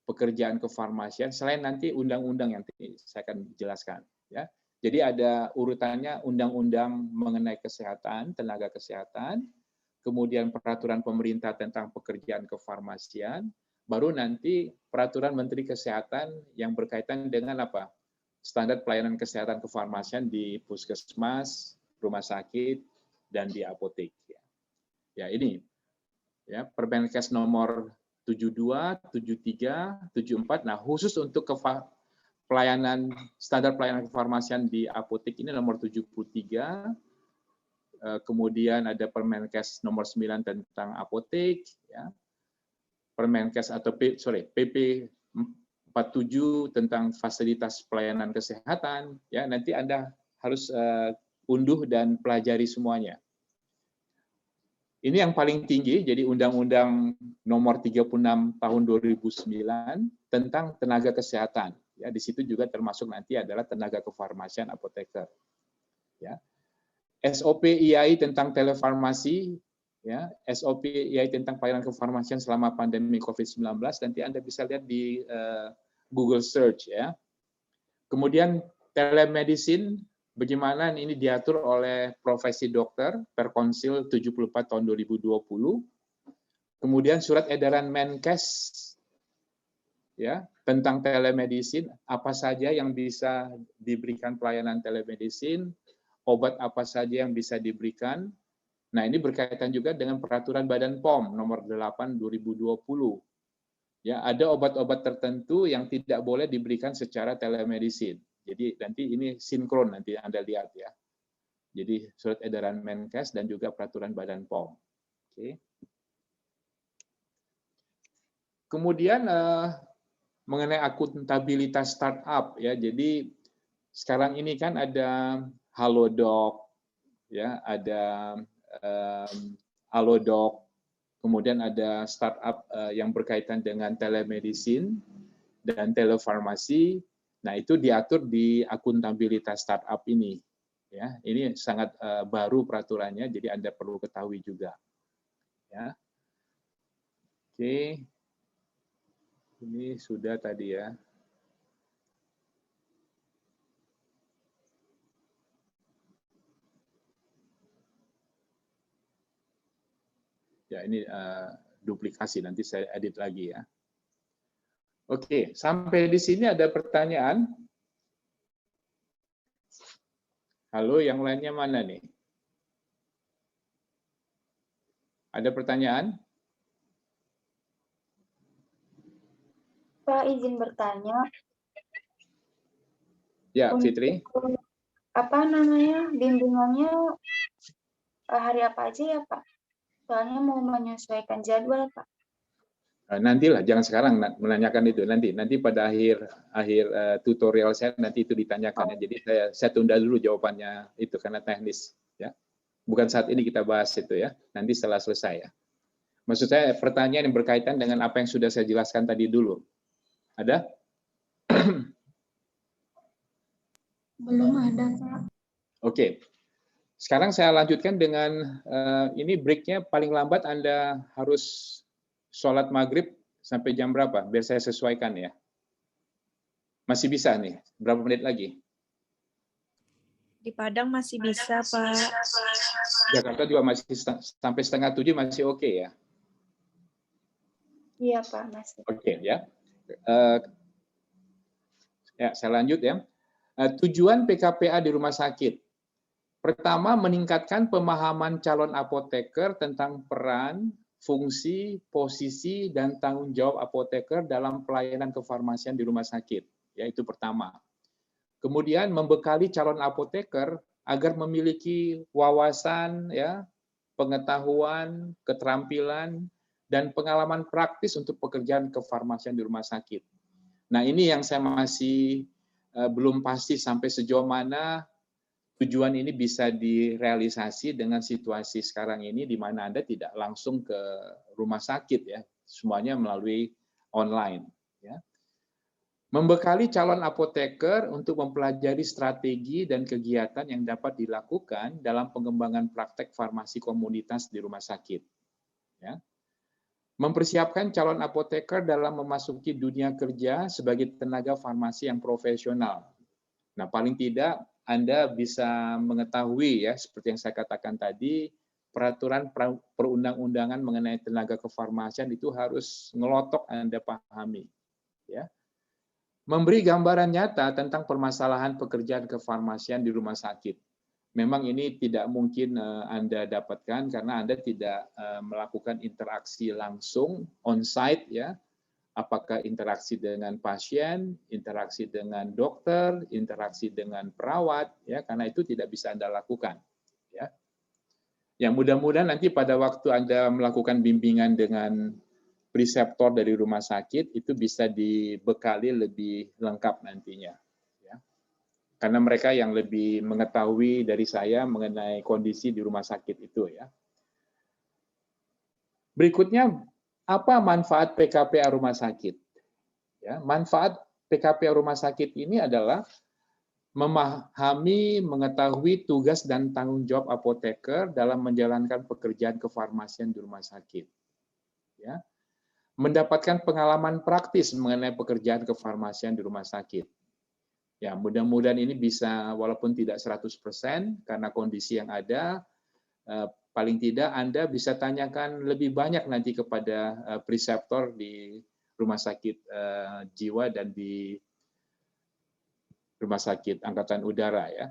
pekerjaan kefarmasian. Selain nanti undang-undang yang saya akan jelaskan, ya. Jadi ada urutannya undang-undang mengenai kesehatan, tenaga kesehatan, kemudian peraturan pemerintah tentang pekerjaan kefarmasian, baru nanti peraturan Menteri Kesehatan yang berkaitan dengan apa? Standar pelayanan kesehatan kefarmasian di puskesmas, rumah sakit, dan di apotek. Ya, ini ya Permenkes nomor 72, 73, 74. Nah, khusus untuk pelayanan standar pelayanan kefarmasian di apotek ini nomor 73. Kemudian ada Permenkes nomor 9 tentang apotek, ya. Permenkes atau PP 47 tentang fasilitas pelayanan kesehatan, ya, nanti Anda harus unduh dan pelajari semuanya. Ini yang paling tinggi, jadi Undang-Undang nomor 36 tahun 2009 tentang tenaga kesehatan. Ya, di situ juga termasuk nanti adalah tenaga kefarmasian apoteker. Ya. SOP IAI tentang telefarmasi, ya, SOP IAI tentang pelayanan kefarmasian selama pandemi COVID-19, nanti Anda bisa lihat di Google Search, ya. Kemudian telemedicine bagaimana ini diatur oleh Profesi Dokter Perkonsil 74 tahun 2020. Kemudian surat edaran Menkes ya tentang telemedicine, apa saja yang bisa diberikan pelayanan telemedicine, obat apa saja yang bisa diberikan. Nah, ini berkaitan juga dengan peraturan Badan POM nomor 8 2020. Ya, ada obat-obat tertentu yang tidak boleh diberikan secara telemedicine. Jadi nanti ini sinkron nanti Anda lihat ya. Jadi surat edaran Menkes dan juga peraturan Badan POM. Oke. Kemudian mengenai akuntabilitas startup ya. Jadi sekarang ini kan ada Halodoc ya, ada Halodoc, kemudian ada startup yang berkaitan dengan telemedicine dan telefarmasi. Nah, itu diatur di akuntabilitas startup ini. Ya, ini sangat baru peraturannya, jadi Anda perlu ketahui juga. Ya. Oke. Ini sudah tadi ya. Ya, ini duplikasi, nanti saya edit lagi ya. Oke, sampai di sini ada pertanyaan? Halo, yang lainnya mana nih? Ada pertanyaan? Pak, izin bertanya. Ya, Fitri. Apa namanya, bimbingannya hari apa aja ya, Pak? Soalnya mau menyesuaikan jadwal, Pak. Nantilah, jangan sekarang menanyakan itu. Nanti pada akhir tutorial saya nanti itu ditanyakan ya. Jadi saya tunda dulu jawabannya itu karena teknis ya. Bukan saat ini kita bahas itu ya. Nanti setelah selesai ya. Maksud saya pertanyaan yang berkaitan dengan apa yang sudah saya jelaskan tadi dulu. Ada? Belum ada, Pak. Oke. Sekarang saya lanjutkan dengan ini breaknya paling lambat Anda harus sholat maghrib sampai jam berapa? Biar saya sesuaikan ya. Masih bisa nih? Berapa menit lagi? Di Padang masih bisa, Pak. Jakarta juga masih sampai 6:30 masih oke ya? Iya, Pak, masih. Oke ya. Ya, saya lanjut ya. Tujuan PKPA di rumah sakit. Pertama, meningkatkan pemahaman calon apoteker tentang peran, fungsi, posisi, dan tanggung jawab apoteker dalam pelayanan kefarmasian di rumah sakit. Ya, itu pertama. Kemudian membekali calon apoteker agar memiliki wawasan, ya, pengetahuan, keterampilan, dan pengalaman praktis untuk pekerjaan kefarmasian di rumah sakit. Nah, ini yang saya masih belum pasti sampai sejauh mana tujuan ini bisa direalisasi dengan situasi sekarang ini di mana Anda tidak langsung ke rumah sakit ya, semuanya melalui online ya. Membekali calon apoteker untuk mempelajari strategi dan kegiatan yang dapat dilakukan dalam pengembangan praktek farmasi komunitas di rumah sakit. Ya. Mempersiapkan calon apoteker dalam memasuki dunia kerja sebagai tenaga farmasi yang profesional. Nah, paling tidak Anda bisa mengetahui ya, seperti yang saya katakan tadi, peraturan perundang-undangan mengenai tenaga kefarmasian itu harus ngelotok Anda pahami. Ya. Memberi gambaran nyata tentang permasalahan pekerjaan kefarmasian di rumah sakit. Memang ini tidak mungkin Anda dapatkan karena Anda tidak melakukan interaksi langsung on-site ya. Apakah interaksi dengan pasien, interaksi dengan dokter, interaksi dengan perawat ya, karena itu tidak bisa Anda lakukan ya. Yang mudah-mudahan nanti pada waktu Anda melakukan bimbingan dengan preseptor dari rumah sakit itu bisa dibekali lebih lengkap nantinya. Karena mereka yang lebih mengetahui dari saya mengenai kondisi di rumah sakit itu ya. Berikutnya, apa manfaat PKPA rumah sakit? Ya, manfaat PKPA rumah sakit ini adalah memahami, mengetahui tugas dan tanggung jawab apoteker dalam menjalankan pekerjaan kefarmasian di rumah sakit. Ya. Mendapatkan pengalaman praktis mengenai pekerjaan kefarmasian di rumah sakit. Ya, mudah-mudahan ini bisa walaupun tidak 100% karena kondisi yang ada, paling tidak Anda bisa tanyakan lebih banyak nanti kepada preseptor di rumah sakit jiwa dan di rumah sakit angkatan udara ya.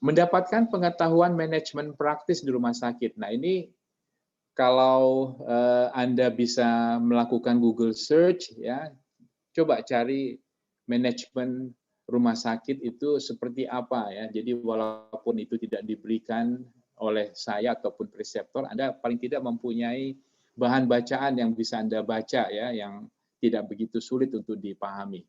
Mendapatkan pengetahuan manajemen praktis di rumah sakit. Nah, ini kalau Anda bisa melakukan Google search ya, coba cari manajemen rumah sakit itu seperti apa ya. Jadi walaupun itu tidak diberikan oleh saya ataupun preseptor, Anda paling tidak mempunyai bahan bacaan yang bisa Anda baca ya, yang tidak begitu sulit untuk dipahami.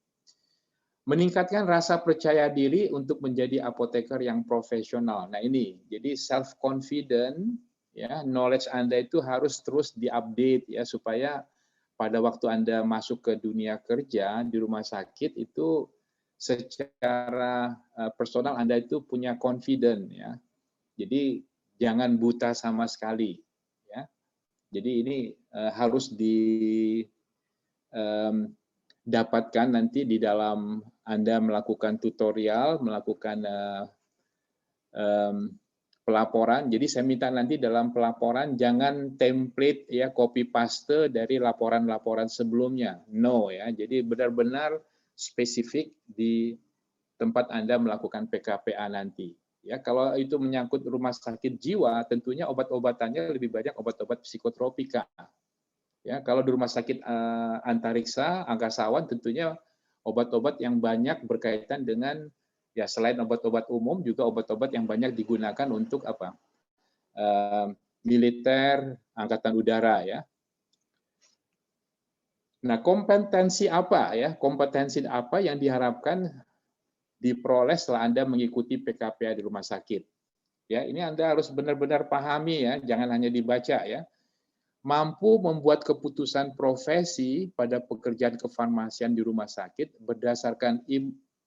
Meningkatkan rasa percaya diri untuk menjadi apoteker yang profesional. Nah ini, jadi self confident ya, knowledge Anda itu harus terus diupdate ya supaya pada waktu Anda masuk ke dunia kerja di rumah sakit itu secara personal Anda itu punya confident ya. Jadi jangan buta sama sekali ya. Jadi ini harus dapatkan nanti di dalam Anda melakukan tutorial, melakukan pelaporan. Jadi saya minta nanti dalam pelaporan jangan template ya copy paste dari laporan-laporan sebelumnya. No ya. Jadi benar-benar spesifik di tempat Anda melakukan PKPA nanti. Ya, kalau itu menyangkut rumah sakit jiwa, tentunya obat-obatannya lebih banyak obat-obat psikotropika. Ya, kalau di rumah sakit antariksa, angkasawan tentunya obat-obat yang banyak berkaitan dengan ya selain obat-obat umum juga obat-obat yang banyak digunakan untuk apa? Militer, angkatan udara ya. Nah, kompetensi apa ya? Kompetensi apa yang diharapkan diperoleh setelah Anda mengikuti PKPA di rumah sakit? Ya, ini Anda harus benar-benar pahami ya, jangan hanya dibaca ya. Mampu membuat keputusan profesi pada pekerjaan kefarmasian di rumah sakit berdasarkan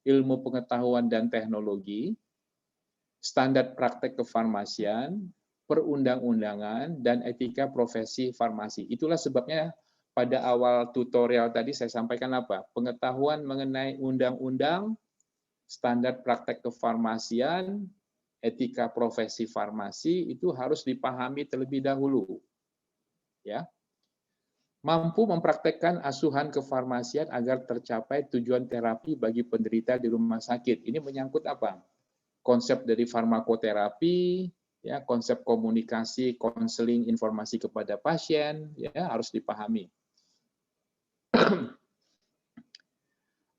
ilmu pengetahuan dan teknologi, standar praktek kefarmasian, perundang-undangan, dan etika profesi farmasi. Itulah sebabnya pada awal tutorial tadi saya sampaikan apa? Pengetahuan mengenai undang-undang, standar praktek kefarmasian, etika profesi farmasi itu harus dipahami terlebih dahulu. Ya, mampu mempraktekkan asuhan kefarmasian agar tercapai tujuan terapi bagi penderita di rumah sakit. Ini menyangkut apa? Konsep dari farmakoterapi, ya, konsep komunikasi, konseling, informasi kepada pasien, ya, harus dipahami.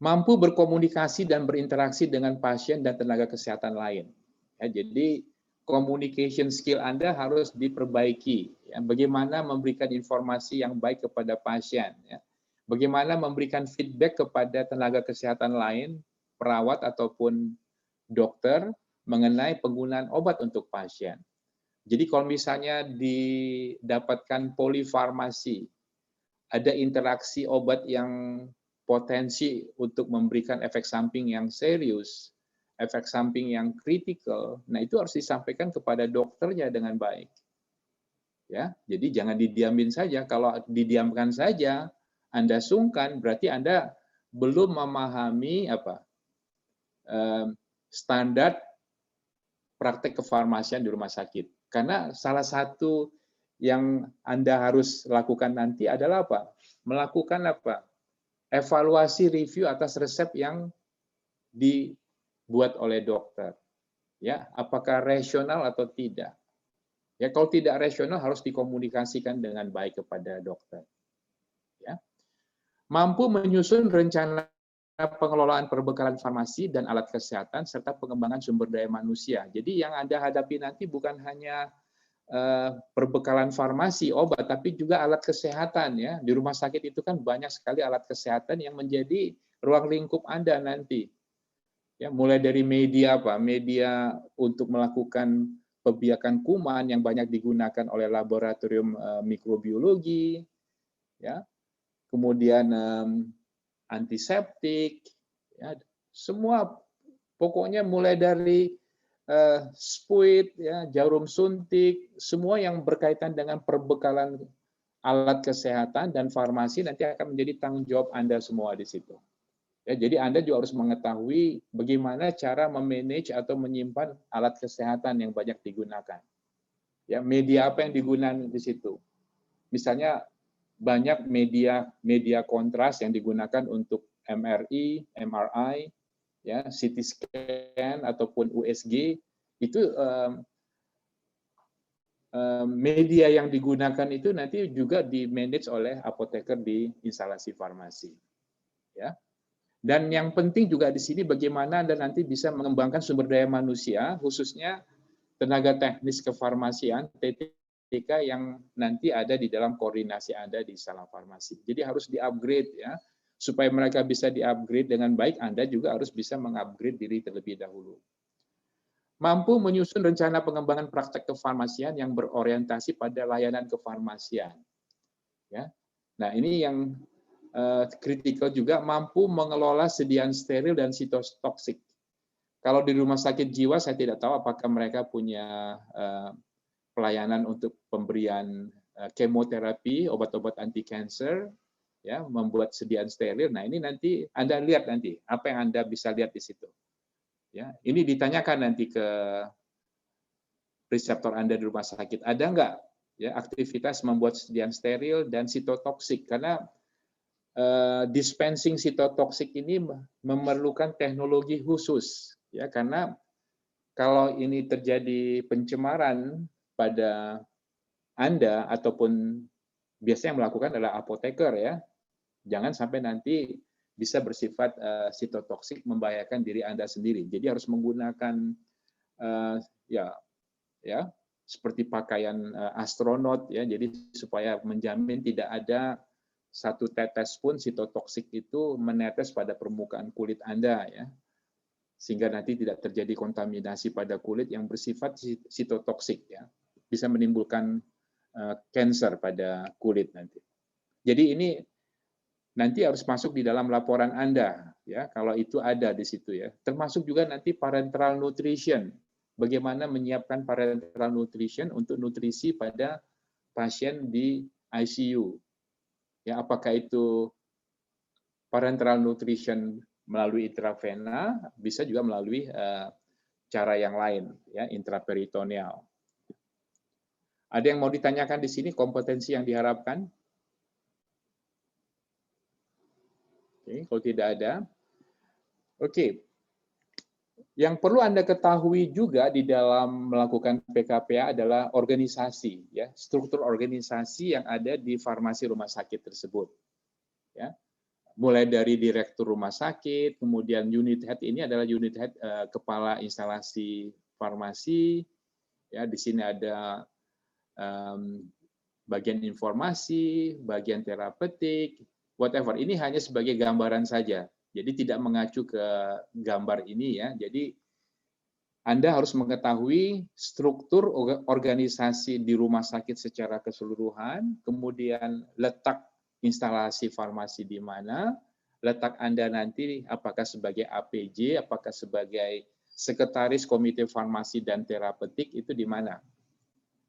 Mampu berkomunikasi dan berinteraksi dengan pasien dan tenaga kesehatan lain. Ya, jadi communication skill Anda harus diperbaiki. Ya. Bagaimana memberikan informasi yang baik kepada pasien. Ya. Bagaimana memberikan feedback kepada tenaga kesehatan lain, perawat ataupun dokter mengenai penggunaan obat untuk pasien. Jadi kalau misalnya didapatkan polifarmasi, ada interaksi obat yang potensi untuk memberikan efek samping yang serius, efek samping yang kritikal, nah itu harus disampaikan kepada dokternya dengan baik. Ya, jadi jangan didiamin saja. Kalau didiamkan saja, Anda sungkan, berarti Anda belum memahami apa standar praktek kefarmasian di rumah sakit. Karena salah satu yang Anda harus lakukan nanti adalah apa? Melakukan apa? Evaluasi review atas resep yang dibuat oleh dokter. Ya, apakah rasional atau tidak? Ya, kalau tidak rasional harus dikomunikasikan dengan baik kepada dokter. Ya. Mampu menyusun rencana pengelolaan perbekalan farmasi dan alat kesehatan serta pengembangan sumber daya manusia. Jadi yang Anda hadapi nanti bukan hanya perbekalan farmasi, obat, tapi juga alat kesehatan ya. Di rumah sakit itu kan banyak sekali alat kesehatan yang menjadi ruang lingkup Anda nanti. Ya, mulai dari media apa? Media untuk melakukan pembiakan kuman yang banyak digunakan oleh laboratorium mikrobiologi, ya. Kemudian antiseptik, ya, semua pokoknya mulai dari spuit, ya, jarum suntik, semua yang berkaitan dengan perbekalan alat kesehatan dan farmasi nanti akan menjadi tanggung jawab Anda semua di situ. Ya, jadi Anda juga harus mengetahui bagaimana cara memanage atau menyimpan alat kesehatan yang banyak digunakan. Ya, media apa yang digunakan di situ? Misalnya banyak media kontras yang digunakan untuk MRI, MRI, ya, CT scan ataupun USG, itu media yang digunakan itu nanti juga di-manage oleh apoteker di instalasi farmasi. Ya. Dan yang penting juga di sini bagaimana Anda nanti bisa mengembangkan sumber daya manusia, khususnya tenaga teknis kefarmasian, TTK yang nanti ada di dalam koordinasi Anda di salah farmasi. Jadi harus di-upgrade ya, supaya mereka bisa di-upgrade dengan baik, Anda juga harus bisa meng-upgrade diri terlebih dahulu. Mampu menyusun rencana pengembangan praktek kefarmasian yang berorientasi pada layanan kefarmasian. Ya. Nah, ini yang kritikal juga, mampu mengelola sediaan steril dan sitotoksik. Kalau di rumah sakit jiwa saya tidak tahu apakah mereka punya pelayanan untuk pemberian kemoterapi, obat-obat anti kanker, ya, membuat sediaan steril. Nah, ini nanti Anda lihat nanti apa yang Anda bisa lihat di situ. Ya, ini ditanyakan nanti ke reseptor Anda di rumah sakit, ada nggak ya aktivitas membuat sediaan steril dan sitotoksik, karena dispensing sitotoksik ini memerlukan teknologi khusus ya, karena kalau ini terjadi pencemaran pada Anda ataupun biasanya yang melakukan adalah apoteker ya, jangan sampai nanti bisa bersifat sitotoksik membahayakan diri Anda sendiri. Jadi harus menggunakan ya seperti pakaian astronot ya, jadi supaya menjamin tidak ada satu tetes pun sitotoksik itu menetes pada permukaan kulit Anda ya, sehingga nanti tidak terjadi kontaminasi pada kulit yang bersifat sitotoksik ya, bisa menimbulkan kanker pada kulit nanti. Jadi ini nanti harus masuk di dalam laporan Anda ya, kalau itu ada di situ ya. Termasuk juga nanti parenteral nutrition, bagaimana menyiapkan parenteral nutrition untuk nutrisi pada pasien di ICU. Ya, apakah itu parenteral nutrition melalui intravena, bisa juga melalui cara yang lain, ya, intraperitoneal. Ada yang mau ditanyakan di sini, kompetensi yang diharapkan? Oke, kalau tidak ada. Oke. Yang perlu Anda ketahui juga di dalam melakukan PKPA adalah organisasi, ya, struktur organisasi yang ada di farmasi rumah sakit tersebut. Ya. Mulai dari direktur rumah sakit, kemudian unit head, ini adalah unit head kepala instalasi farmasi. Ya, di sini ada bagian informasi, bagian terapeutik, whatever. Ini hanya sebagai gambaran saja. Jadi tidak mengacu ke gambar ini ya. Jadi Anda harus mengetahui struktur organisasi di rumah sakit secara keseluruhan, kemudian letak instalasi farmasi di mana, letak Anda nanti apakah sebagai APJ, apakah sebagai sekretaris komite farmasi dan terapeutik itu di mana.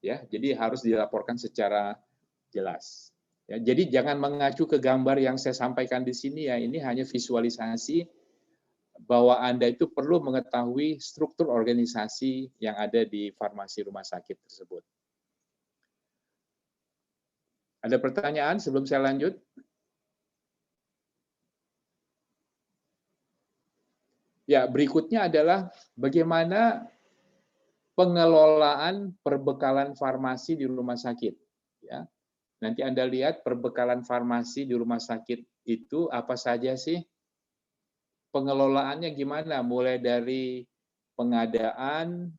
Ya, jadi harus dilaporkan secara jelas. Ya, jadi jangan mengacu ke gambar yang saya sampaikan di sini ya, ini hanya visualisasi bahwa Anda itu perlu mengetahui struktur organisasi yang ada di farmasi rumah sakit tersebut. Ada pertanyaan sebelum saya lanjut? Ya, berikutnya adalah bagaimana pengelolaan perbekalan farmasi di rumah sakit. Ya. Nanti Anda lihat perbekalan farmasi di rumah sakit itu apa saja sih? Pengelolaannya gimana? Mulai dari pengadaan,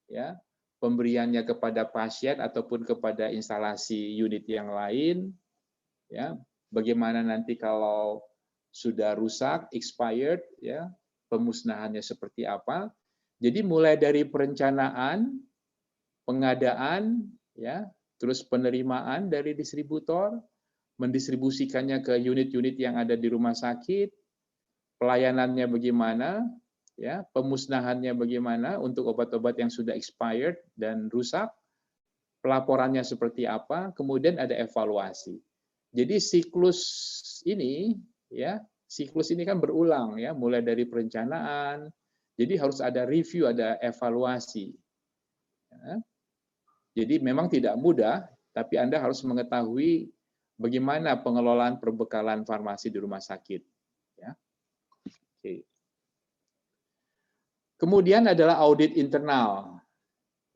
ya, pemberiannya kepada pasien ataupun kepada instalasi unit yang lain, ya. Bagaimana nanti kalau sudah rusak, expired, ya, pemusnahannya seperti apa? Jadi mulai dari perencanaan, pengadaan, ya, terus penerimaan dari distributor, mendistribusikannya ke unit-unit yang ada di rumah sakit, pelayanannya bagaimana, ya, pemusnahannya bagaimana untuk obat-obat yang sudah expired dan rusak, pelaporannya seperti apa, kemudian ada evaluasi. Jadi siklus ini, ya, siklus ini kan berulang ya, mulai dari perencanaan. Jadi harus ada review, ada evaluasi. Ya. Jadi memang tidak mudah, tapi Anda harus mengetahui bagaimana pengelolaan perbekalan farmasi di rumah sakit. Ya. Oke. Kemudian adalah audit internal.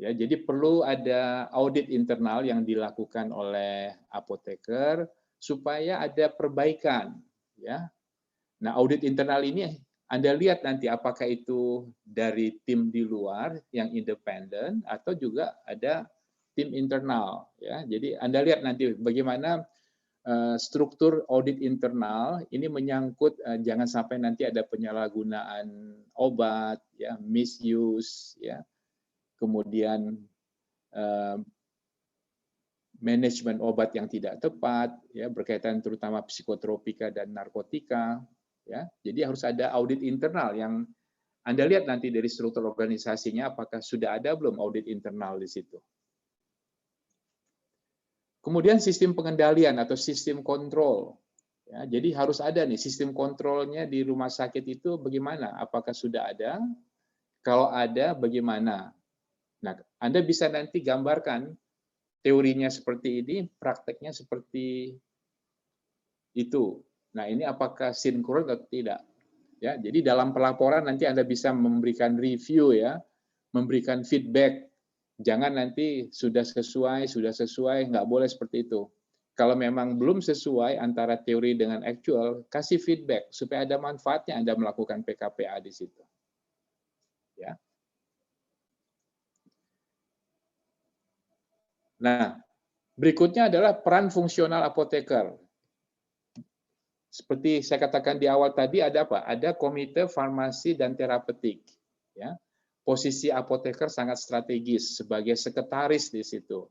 Ya, jadi perlu ada audit internal yang dilakukan oleh apoteker supaya ada perbaikan. Ya. Nah, audit internal ini Anda lihat nanti apakah itu dari tim di luar yang independen atau juga ada tim internal. Ya, jadi Anda lihat nanti bagaimana struktur audit internal ini menyangkut jangan sampai nanti ada penyalahgunaan obat, ya, misuse, ya, kemudian manajemen obat yang tidak tepat, ya, berkaitan terutama psikotropika dan narkotika. Ya, jadi harus ada audit internal yang Anda lihat nanti dari struktur organisasinya apakah sudah ada belum audit internal di situ. Kemudian sistem pengendalian atau sistem kontrol. Ya, jadi harus ada nih sistem kontrolnya di rumah sakit itu bagaimana? Apakah sudah ada? Kalau ada, bagaimana? Nah, Anda bisa nanti gambarkan teorinya seperti ini, prakteknya seperti itu. Nah, ini apakah sinkron atau tidak? Ya, jadi dalam pelaporan nanti Anda bisa memberikan review, ya, memberikan feedback. Jangan nanti sudah sesuai, nggak boleh seperti itu. Kalau memang belum sesuai antara teori dengan actual, kasih feedback supaya ada manfaatnya Anda melakukan PKPA di situ. Ya. Nah, berikutnya adalah peran fungsional apoteker. Seperti saya katakan di awal tadi, ada apa? Ada komite farmasi dan terapeutik. Ya. Posisi apoteker sangat strategis sebagai sekretaris di situ.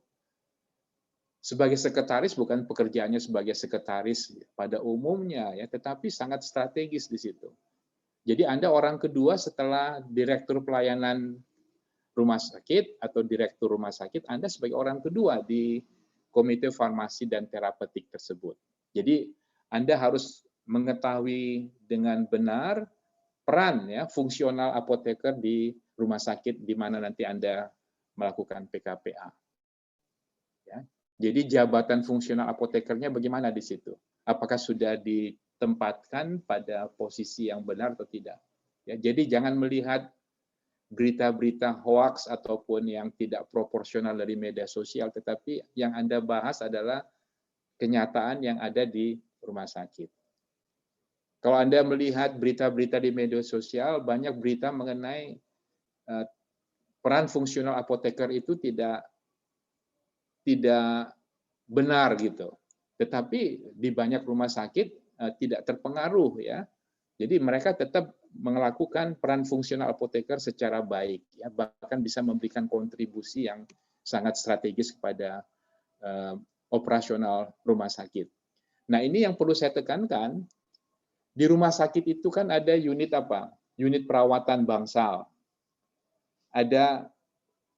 Sebagai sekretaris bukan pekerjaannya sebagai sekretaris pada umumnya, ya, tetapi sangat strategis di situ. Jadi Anda orang kedua setelah direktur pelayanan rumah sakit atau direktur rumah sakit, Anda sebagai orang kedua di komite farmasi dan terapeutik tersebut. Jadi Anda harus mengetahui dengan benar peran, ya, fungsional apoteker di rumah sakit di mana nanti Anda melakukan PKPA. Ya. Jadi jabatan fungsional apotekernya bagaimana di situ? Apakah sudah ditempatkan pada posisi yang benar atau tidak? Ya, jadi jangan melihat berita-berita hoax ataupun yang tidak proporsional dari media sosial, tetapi yang Anda bahas adalah kenyataan yang ada di rumah sakit. Kalau Anda melihat berita-berita di media sosial, banyak berita mengenai peran fungsional apoteker itu tidak benar gitu. Tetapi di banyak rumah sakit tidak terpengaruh, ya. Jadi mereka tetap melakukan peran fungsional apoteker secara baik, ya, bahkan bisa memberikan kontribusi yang sangat strategis kepada operasional rumah sakit. Nah, ini yang perlu saya tekankan. Di rumah sakit itu kan ada unit apa? Unit perawatan bangsal. Ada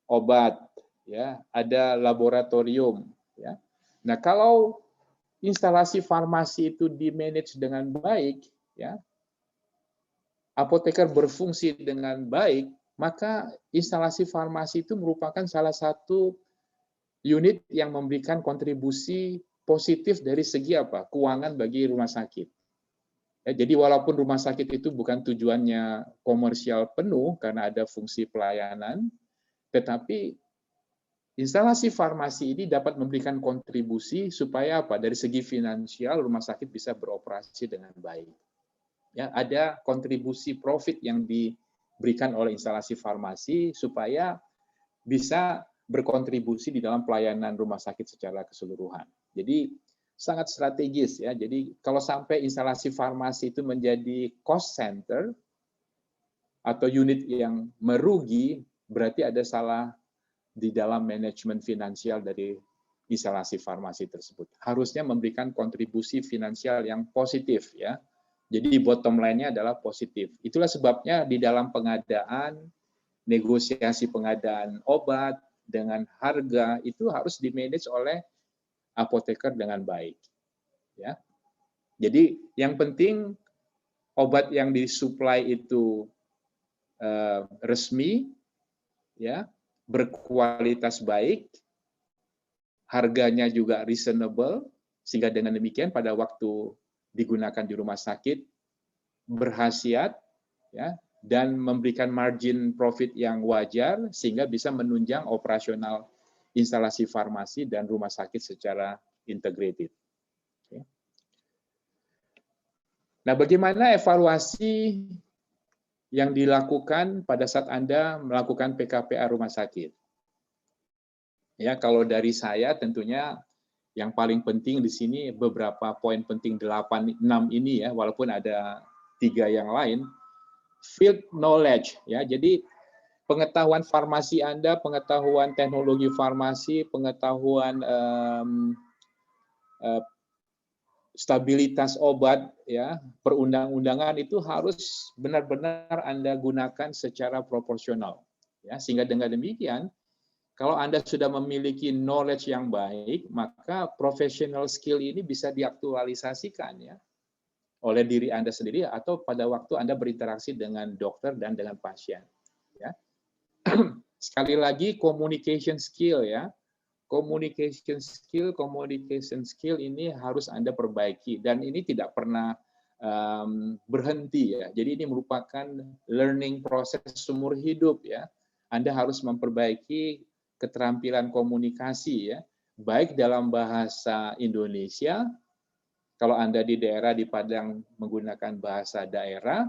obat, ya, ada laboratorium, ya. Nah, kalau instalasi farmasi itu di-manage dengan baik, ya, apoteker berfungsi dengan baik, maka instalasi farmasi itu merupakan salah satu unit yang memberikan kontribusi positif dari segi apa? Keuangan bagi rumah sakit. Ya, jadi walaupun rumah sakit itu bukan tujuannya komersial penuh karena ada fungsi pelayanan, tetapi instalasi farmasi ini dapat memberikan kontribusi supaya apa? Dari segi finansial rumah sakit bisa beroperasi dengan baik. Ya, ada kontribusi profit yang diberikan oleh instalasi farmasi supaya bisa berkontribusi di dalam pelayanan rumah sakit secara keseluruhan. Jadi sangat strategis, ya. Jadi kalau sampai instalasi farmasi itu menjadi cost center atau unit yang merugi, berarti ada salah di dalam manajemen finansial dari instalasi farmasi tersebut. Harusnya memberikan kontribusi finansial yang positif, ya. Jadi bottom line-nya adalah positif. Itulah sebabnya di dalam pengadaan, negosiasi pengadaan obat dengan harga itu harus di-manage oleh apoteker dengan baik, ya. Jadi yang penting obat yang disuplai itu resmi, ya, berkualitas baik, harganya juga reasonable, sehingga dengan demikian pada waktu digunakan di rumah sakit berkhasiat, ya, dan memberikan margin profit yang wajar sehingga bisa menunjang operasional instalasi farmasi dan rumah sakit secara integrated. Nah, bagaimana evaluasi yang dilakukan pada saat Anda melakukan PKPA rumah sakit? Ya, kalau dari saya tentunya yang paling penting di sini beberapa poin penting 6 ini ya, walaupun ada 3 yang lain. Field knowledge ya. Jadi pengetahuan farmasi Anda, pengetahuan teknologi farmasi, pengetahuan stabilitas obat ya, perundang-undangan itu harus benar-benar Anda gunakan secara proporsional ya, sehingga dengan demikian kalau Anda sudah memiliki knowledge yang baik, maka professional skill ini bisa diaktualisasikan ya oleh diri Anda sendiri atau pada waktu Anda berinteraksi dengan dokter dan dengan pasien ya. Sekali lagi communication skill ya. Communication skill ini harus Anda perbaiki dan ini tidak pernah berhenti ya. Jadi ini merupakan learning proses seumur hidup ya. Anda harus memperbaiki keterampilan komunikasi ya, baik dalam bahasa Indonesia, kalau Anda di daerah di Padang menggunakan bahasa daerah,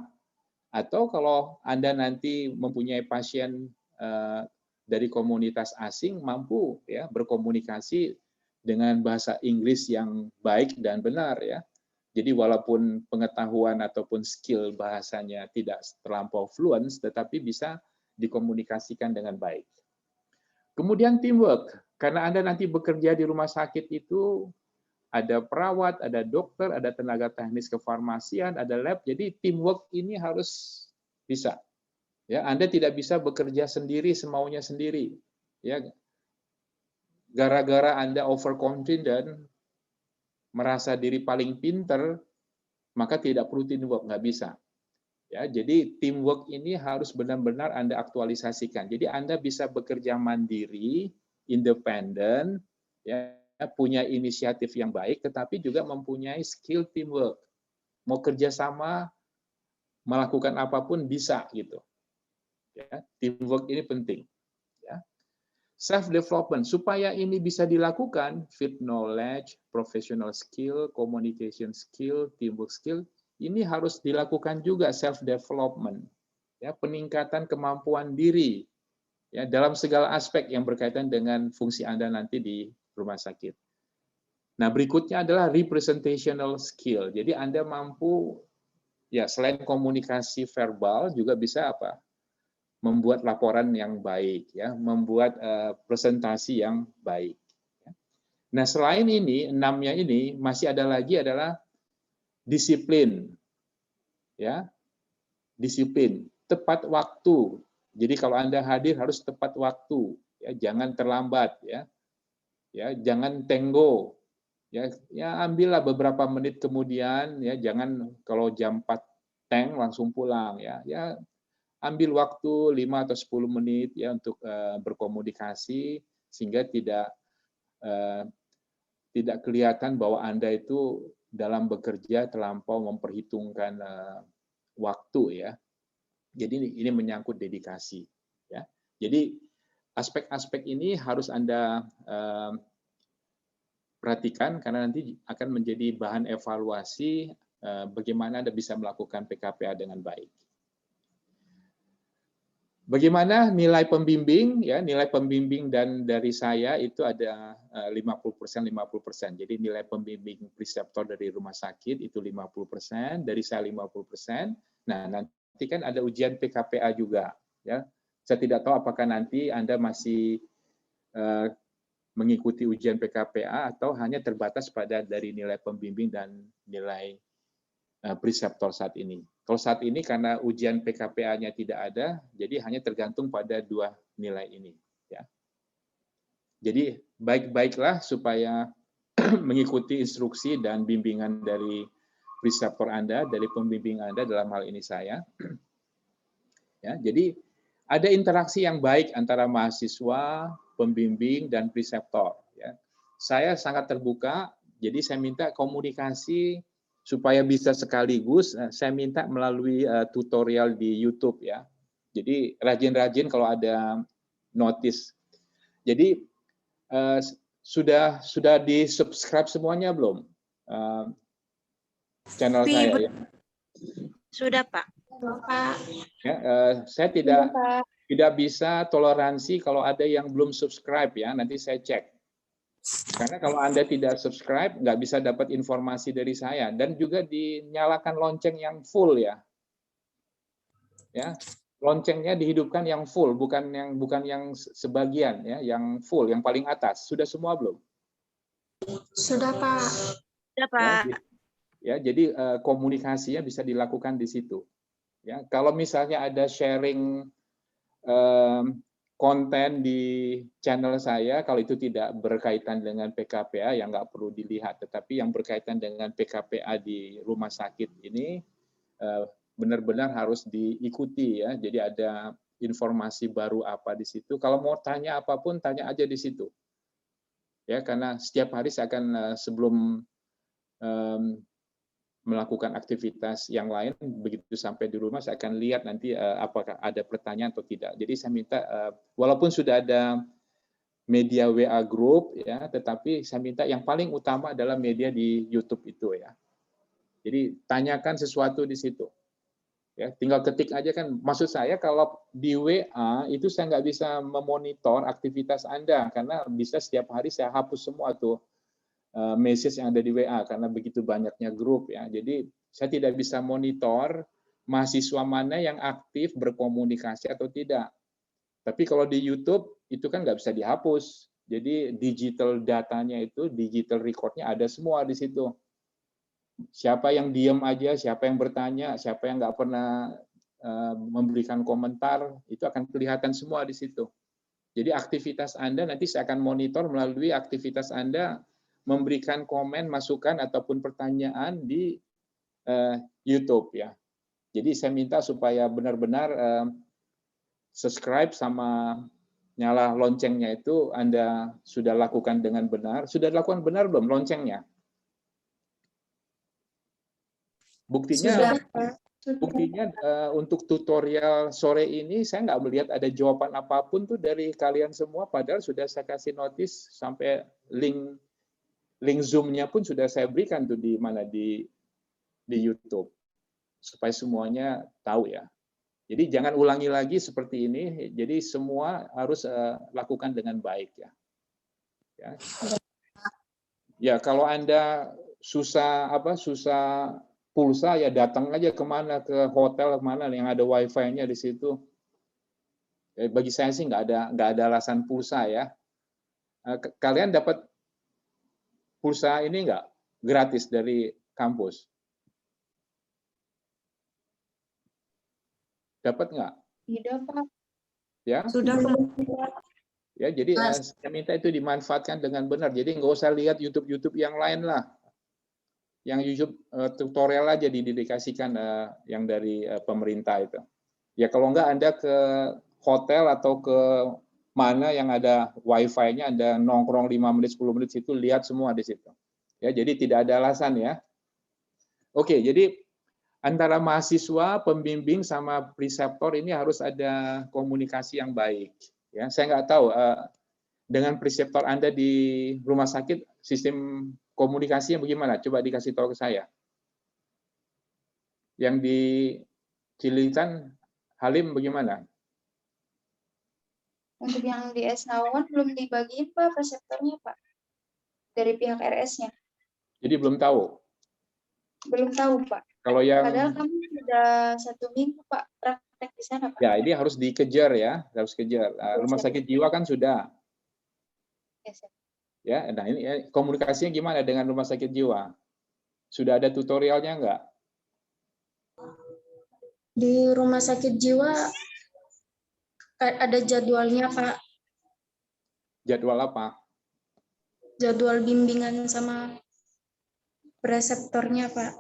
atau kalau Anda nanti mempunyai pasien dari komunitas asing mampu ya berkomunikasi dengan bahasa Inggris yang baik dan benar ya. Jadi walaupun pengetahuan ataupun skill bahasanya tidak terlampau fluent, tetapi bisa dikomunikasikan dengan baik. Kemudian teamwork, karena Anda nanti bekerja di rumah sakit itu ada perawat, ada dokter, ada tenaga teknis kefarmasian, ada lab. Jadi teamwork ini harus bisa. Ya, Anda tidak bisa bekerja sendiri semaunya sendiri. Ya, gara-gara Anda overconfident, merasa diri paling pinter, maka tidak perlu teamwork, nggak bisa. Ya, jadi teamwork ini harus benar-benar Anda aktualisasikan. Jadi Anda bisa bekerja mandiri, independen, ya, punya inisiatif yang baik, tetapi juga mempunyai skill teamwork. Mau kerjasama, melakukan apapun bisa gitu. Ya, teamwork ini penting. Ya. Self-development, supaya ini bisa dilakukan, field knowledge, professional skill, communication skill, teamwork skill, ini harus dilakukan juga self-development. Ya, peningkatan kemampuan diri ya, dalam segala aspek yang berkaitan dengan fungsi Anda nanti di rumah sakit. Nah, berikutnya adalah representational skill. Jadi Anda mampu, ya selain komunikasi verbal, juga bisa apa? Membuat laporan yang baik, ya, membuat presentasi yang baik. Nah, selain ini, 6-nya ini masih ada lagi adalah disiplin, ya, disiplin, tepat waktu. Jadi kalau Anda hadir harus tepat waktu, ya, jangan terlambat, ya, jangan tenggo, ya, ambillah beberapa menit kemudian, ya, jangan kalau jam 4 teng langsung pulang, ya, ambil waktu 5 atau 10 menit ya untuk berkomunikasi sehingga tidak kelihatan bahwa Anda itu dalam bekerja terlampau memperhitungkan waktu ya. Jadi ini menyangkut dedikasi ya. Jadi aspek-aspek ini harus Anda perhatikan karena nanti akan menjadi bahan evaluasi bagaimana Anda bisa melakukan PKPA dengan baik. Bagaimana nilai pembimbing? Ya, nilai pembimbing dan dari saya itu ada 50%, 50%. Jadi nilai pembimbing preseptor dari rumah sakit itu 50%, dari saya 50%. Nah, nanti kan ada ujian PKPA juga. Ya, saya tidak tahu apakah nanti Anda masih mengikuti ujian PKPA atau hanya terbatas pada dari nilai pembimbing dan nilai preseptor saat ini. Kalau saat ini karena ujian PKPA-nya tidak ada, jadi hanya tergantung pada 2 nilai ini. Ya. Jadi baik-baiklah supaya mengikuti instruksi dan bimbingan dari preseptor Anda, dari pembimbing Anda, dalam hal ini saya. Ya, jadi ada interaksi yang baik antara mahasiswa, pembimbing, dan preseptor. Ya. Saya sangat terbuka, jadi saya minta komunikasi supaya bisa sekaligus, saya minta melalui tutorial di YouTube ya. Jadi rajin-rajin kalau ada notice. Jadi sudah di subscribe semuanya belum channel saya ya? Sudah Pak. Pak. Ya, saya tidak bisa toleransi kalau ada yang belum subscribe ya, nanti saya cek. Karena kalau Anda tidak subscribe, nggak bisa dapat informasi dari saya. Dan juga dinyalakan lonceng yang full ya. Ya, loncengnya dihidupkan yang full, bukan yang sebagian ya, yang full, yang paling atas. Sudah semua belum? Sudah Pak. Sudah Pak. Ya, jadi komunikasinya bisa dilakukan di situ. Ya, kalau misalnya ada sharing konten di channel saya, kalau itu tidak berkaitan dengan PKPA, yang nggak perlu dilihat. Tetapi yang berkaitan dengan PKPA di rumah sakit ini benar-benar harus diikuti ya. Jadi ada informasi baru apa di situ. Kalau mau tanya apapun, tanya aja di situ. Ya, karena setiap hari saya akan sebelum melakukan aktivitas yang lain, begitu sampai di rumah saya akan lihat nanti apakah ada pertanyaan atau tidak. Jadi saya minta walaupun sudah ada media WA group ya, tetapi saya minta yang paling utama adalah media di YouTube itu ya. Jadi tanyakan sesuatu di situ. Ya, tinggal ketik aja kan. Maksud saya kalau di WA itu saya nggak bisa memonitor aktivitas Anda karena bisa setiap hari saya hapus semua tuh message yang ada di WA karena begitu banyaknya grup ya. Jadi saya tidak bisa monitor mahasiswa mana yang aktif berkomunikasi atau tidak. Tapi kalau di YouTube itu kan nggak bisa dihapus. Jadi digital datanya itu, digital recordnya ada semua di situ. Siapa yang diam aja, siapa yang bertanya, siapa yang nggak pernah memberikan komentar, itu akan kelihatan semua di situ. Jadi aktivitas Anda nanti saya akan monitor melalui aktivitas Anda memberikan komen, masukan ataupun pertanyaan di YouTube ya. Jadi saya minta supaya benar-benar subscribe sama nyala loncengnya itu Anda sudah lakukan dengan benar. Sudah lakukan benar belum loncengnya? Buktinya untuk tutorial sore ini saya nggak melihat ada jawaban apapun tuh dari kalian semua, padahal sudah saya kasih notice sampai link Zoom-nya pun sudah saya berikan tuh di mana di YouTube supaya semuanya tahu ya. Jadi jangan ulangi lagi seperti ini. Jadi semua harus lakukan dengan baik ya. Ya kalau Anda susah pulsa ya datang aja kemana, ke hotel kemana yang ada wifi-nya di situ. Bagi saya sih nggak ada alasan pulsa ya. Kalian dapat pulsa ini enggak gratis dari kampus? Dapat enggak? Tidak, Pak. Ya. Sudah Ya, jadi saya minta itu dimanfaatkan dengan benar. Jadi nggak usah lihat YouTube yang lain lah. Yang YouTube tutorial aja didedikasikan yang dari pemerintah itu. Ya kalau enggak Anda ke hotel atau ke mana yang ada wifi-nya, Anda nongkrong 5 menit, 10 menit situ, lihat semua di situ. Ya, jadi tidak ada alasan ya. Oke, jadi antara mahasiswa, pembimbing, sama preseptor ini harus ada komunikasi yang baik. Ya, saya nggak tahu dengan preseptor Anda di rumah sakit sistem komunikasinya bagaimana? Coba dikasih tahu ke saya. Yang di Cililitan, Halim bagaimana? Untuk yang di S1 belum dibagiin, Pak, preseptornya, Pak. Dari pihak RS-nya. Jadi belum tahu? Belum tahu, Pak. Kalau yang Padahal kami sudah 1 minggu, Pak, praktek di sana, Pak. Ya, ini harus dikejar ya, harus kejar. Rumah sakit jiwa kan sudah. Yes, Ya, nah ini komunikasinya gimana dengan rumah sakit jiwa? Sudah ada tutorialnya enggak? Di rumah sakit jiwa ada jadwalnya, Pak. Jadwal apa? Jadwal bimbingan sama preseptornya, Pak.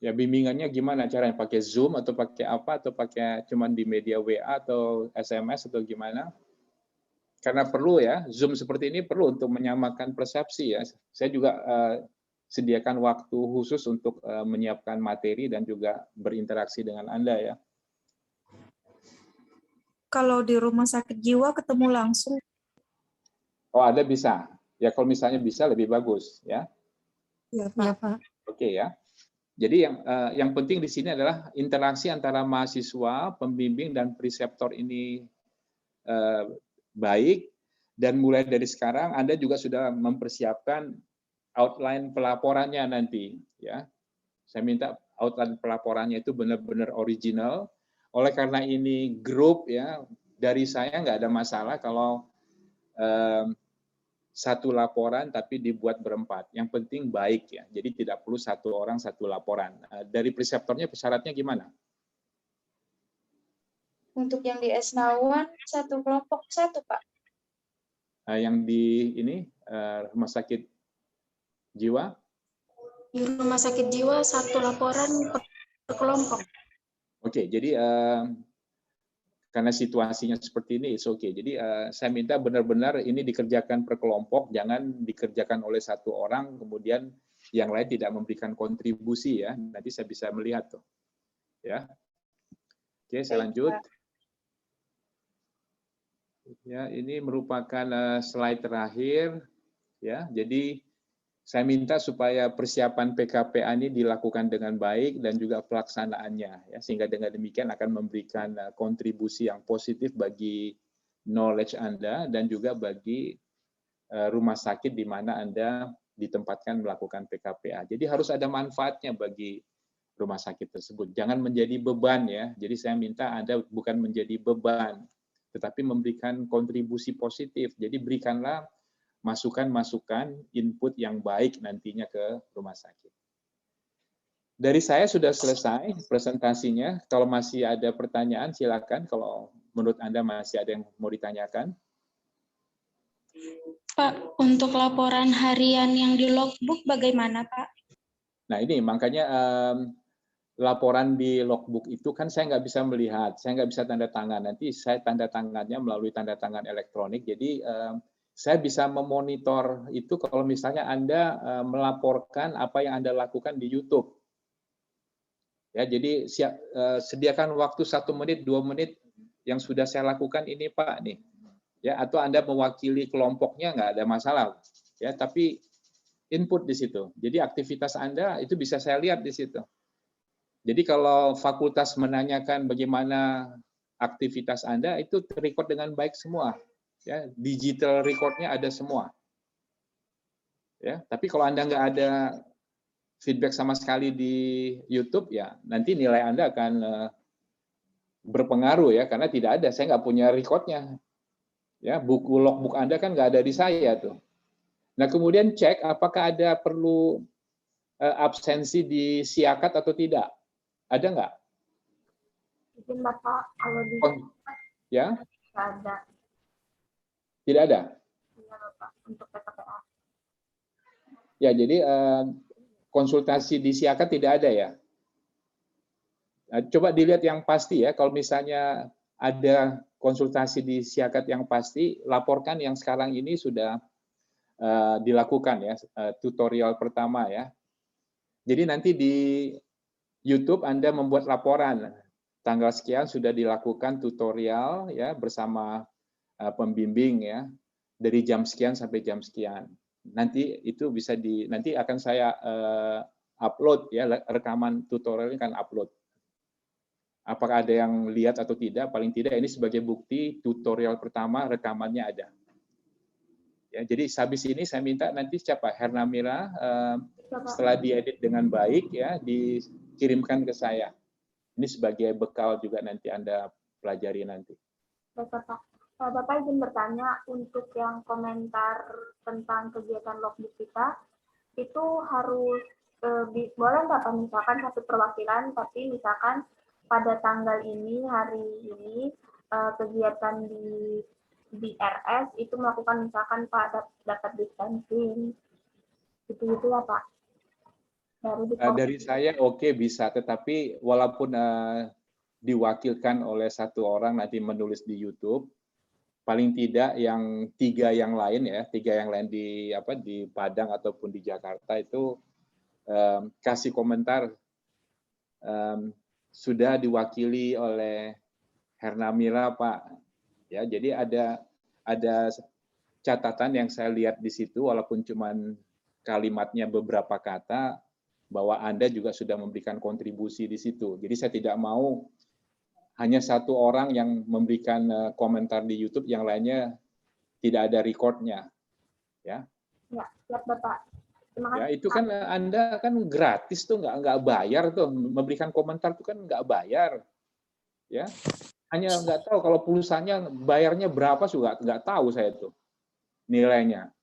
Ya, bimbingannya gimana caranya? Pakai Zoom atau pakai apa? Atau pakai cuman di media WA atau SMS atau gimana? Karena perlu ya, Zoom seperti ini perlu untuk menyamakan persepsi ya. Saya juga sediakan waktu khusus untuk menyiapkan materi dan juga berinteraksi dengan Anda ya. Kalau di rumah sakit jiwa ketemu langsung. Oh, ada bisa. Ya kalau misalnya bisa lebih bagus ya. Ya, Pak. Oke ya. Jadi yang penting di sini adalah interaksi antara mahasiswa, pembimbing dan preseptor ini baik, dan mulai dari sekarang Anda juga sudah mempersiapkan outline pelaporannya nanti ya. Saya minta outline pelaporannya itu benar-benar original. Oleh karena ini grup ya, dari saya nggak ada masalah kalau satu laporan tapi dibuat berempat. Yang penting baik ya. Jadi tidak perlu satu orang satu laporan. Dari preseptornya syaratnya gimana? Untuk yang di Esnawan satu kelompok satu, Pak. Yang di ini rumah sakit jiwa? Di rumah sakit jiwa satu laporan per kelompok. Oke, jadi karena situasinya seperti ini, it's okay. Jadi saya minta benar-benar ini dikerjakan per kelompok, jangan dikerjakan oleh satu orang, kemudian yang lain tidak memberikan kontribusi ya. Nanti saya bisa melihat tuh. Ya. Oke, saya lanjut. Ya, ini merupakan slide terakhir. Ya, jadi saya minta supaya persiapan PKPA ini dilakukan dengan baik dan juga pelaksanaannya, ya, sehingga dengan demikian akan memberikan kontribusi yang positif bagi knowledge Anda dan juga bagi rumah sakit di mana Anda ditempatkan melakukan PKPA. Jadi harus ada manfaatnya bagi rumah sakit tersebut. Jangan menjadi beban ya. Jadi saya minta Anda bukan menjadi beban, tetapi memberikan kontribusi positif. Jadi berikanlah masukan-masukan, input yang baik nantinya ke rumah sakit. Dari saya sudah selesai presentasinya. Kalau masih ada pertanyaan, silakan. Kalau menurut Anda masih ada yang mau ditanyakan. Pak, untuk laporan harian yang di logbook bagaimana, Pak? Nah ini makanya laporan di logbook itu kan saya nggak bisa melihat, saya nggak bisa tanda tangan. Nanti saya tanda tangannya melalui tanda tangan elektronik. Jadi saya bisa memonitor itu kalau misalnya Anda melaporkan apa yang Anda lakukan di YouTube. Ya, jadi sediakan waktu 1 menit, 2 menit yang sudah saya lakukan ini Pak nih. Ya, atau Anda mewakili kelompoknya nggak ada masalah. Ya, tapi input di situ. Jadi aktivitas Anda itu bisa saya lihat di situ. Jadi kalau fakultas menanyakan bagaimana aktivitas Anda itu terrecord dengan baik semua. Ya, digital recordnya ada semua. Ya, tapi kalau Anda nggak ada feedback sama sekali di YouTube, ya nanti nilai Anda akan berpengaruh ya, karena tidak ada. Saya nggak punya recordnya. Ya, buku logbook Anda kan nggak ada di saya tuh. Nah kemudian cek apakah ada perlu absensi di siakat atau tidak. Ada nggak? Mungkin Bapak kalau di Ya? ada. Tidak ada. Iya Bapak, untuk PKPA. Ya, jadi konsultasi di siakat tidak ada ya. Coba dilihat yang pasti ya. Kalau misalnya ada konsultasi di siakat yang pasti, laporkan yang sekarang ini sudah dilakukan ya, tutorial pertama ya. Jadi nanti di YouTube Anda membuat laporan tanggal sekian sudah dilakukan tutorial ya bersama pembimbing ya dari jam sekian sampai jam sekian. Nanti itu bisa nanti akan saya upload ya, rekaman tutorial ini kan upload. Apakah ada yang lihat atau tidak? Paling tidak ini sebagai bukti tutorial pertama rekamannya ada. Ya, jadi habis ini saya minta nanti siapa Hernamira setelah diedit dengan baik ya dikirimkan ke saya. Ini sebagai bekal juga nanti Anda pelajari nanti. Bapak, Bapak izin bertanya untuk yang komentar tentang kegiatan logbook kita itu harus boleh nggak Pak misalkan satu perwakilan tapi misalkan pada tanggal ini hari ini kegiatan di RS itu melakukan misalkan Pak dapat distancing gitu ya Pak. Dari saya oke, bisa, tetapi walaupun diwakilkan oleh satu orang nanti menulis di YouTube, paling tidak yang tiga yang lain di Padang ataupun di Jakarta itu kasih komentar sudah diwakili oleh Hernamira, Pak. Ya, jadi ada catatan yang saya lihat di situ, walaupun cuman kalimatnya beberapa kata, bahwa Anda juga sudah memberikan kontribusi di situ. Jadi saya tidak mau hanya satu orang yang memberikan komentar di YouTube, yang lainnya tidak ada recordnya. Ya. Ya, siap Bapak. Terima kasih. Ya, itu kan Anda kan gratis tuh, nggak bayar tuh, memberikan komentar tuh kan nggak bayar. Ya. Hanya nggak tahu kalau pulsanya bayarnya berapa juga nggak tahu saya tuh nilainya.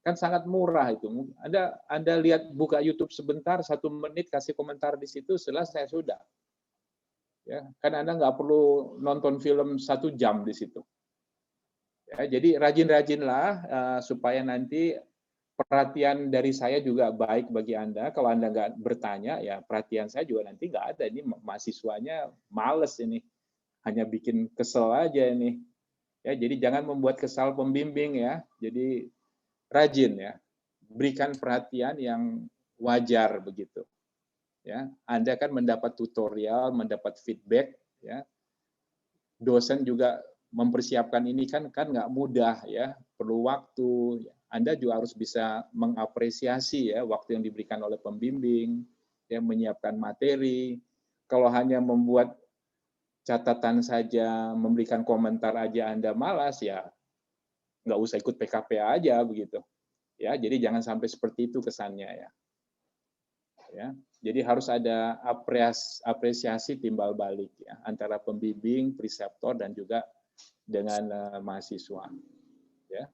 Kan sangat murah itu. Anda lihat, buka YouTube sebentar, 1 menit kasih komentar di situ, selesai sudah. Ya, kan Anda nggak perlu nonton film 1 jam di situ. Ya, jadi rajin-rajinlah supaya nanti perhatian dari saya juga baik bagi Anda. Kalau Anda nggak bertanya, ya perhatian saya juga nanti nggak ada. Ini mahasiswanya males ini, hanya bikin kesel aja ini. Ya, jadi jangan membuat kesal pembimbing ya. Jadi rajin ya, berikan perhatian yang wajar begitu. Ya, Anda kan mendapat tutorial, mendapat feedback, ya. Dosen juga mempersiapkan ini kan nggak mudah ya, perlu waktu. Anda juga harus bisa mengapresiasi ya waktu yang diberikan oleh pembimbing, ya, menyiapkan materi. Kalau hanya membuat catatan saja, memberikan komentar aja Anda malas, ya nggak usah ikut PKPA aja begitu. Ya, jadi jangan sampai seperti itu kesannya ya. Ya, jadi harus ada apresiasi timbal balik ya antara pembimbing, preseptor dan juga dengan mahasiswa. Ya.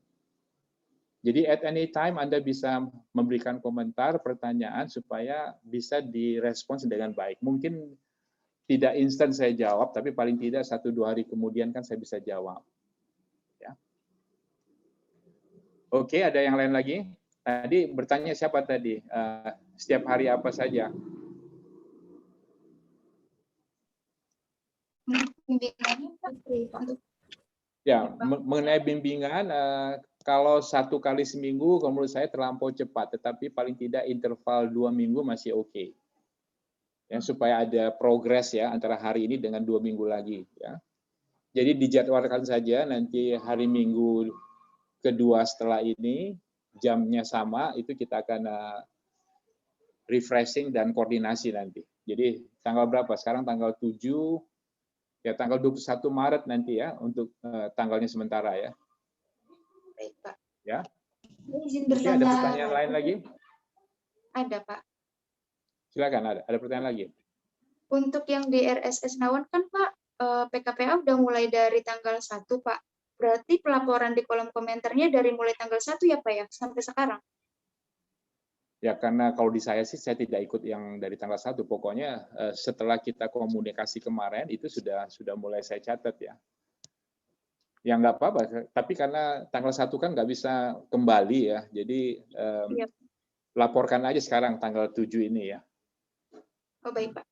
Jadi at any time Anda bisa memberikan komentar, pertanyaan supaya bisa direspons dengan baik. Mungkin tidak instan saya jawab, tapi paling tidak 1-2 hari kemudian kan saya bisa jawab. Ya. Oke, ada yang lain lagi? Tadi bertanya siapa tadi? Setiap hari apa saja? Bimbingannya Pak, untuk Ya, mengenai bimbingan, kalau 1 kali seminggu, kalau menurut saya terlampau cepat, tetapi paling tidak interval 2 minggu masih oke. Ya, supaya ada progres ya antara hari ini dengan 2 minggu lagi. Ya. Jadi dijadwalkan saja nanti hari Minggu kedua setelah ini, jamnya sama, itu kita akan refreshing dan koordinasi nanti. Jadi tanggal berapa? Sekarang tanggal 7, ya tanggal 21 Maret nanti ya, untuk tanggalnya sementara ya. baik Pak. Ya. Izin Oke, ada bertanya. pertanyaan lain lagi? Ada Pak. Silakan, ada pertanyaan lagi? Untuk yang di RSS Nawan kan Pak, PKPA udah mulai dari tanggal 1 Pak. Berarti pelaporan di kolom komentarnya dari mulai tanggal 1 ya Pak ya, sampai sekarang? Ya, karena kalau di saya sih saya tidak ikut yang dari tanggal 1. Pokoknya setelah kita komunikasi kemarin itu sudah mulai saya catat ya. Ya nggak apa-apa, tapi karena tanggal 1 kan nggak bisa kembali ya. Jadi laporkan aja sekarang tanggal 7 ini ya. Oh baik Pak.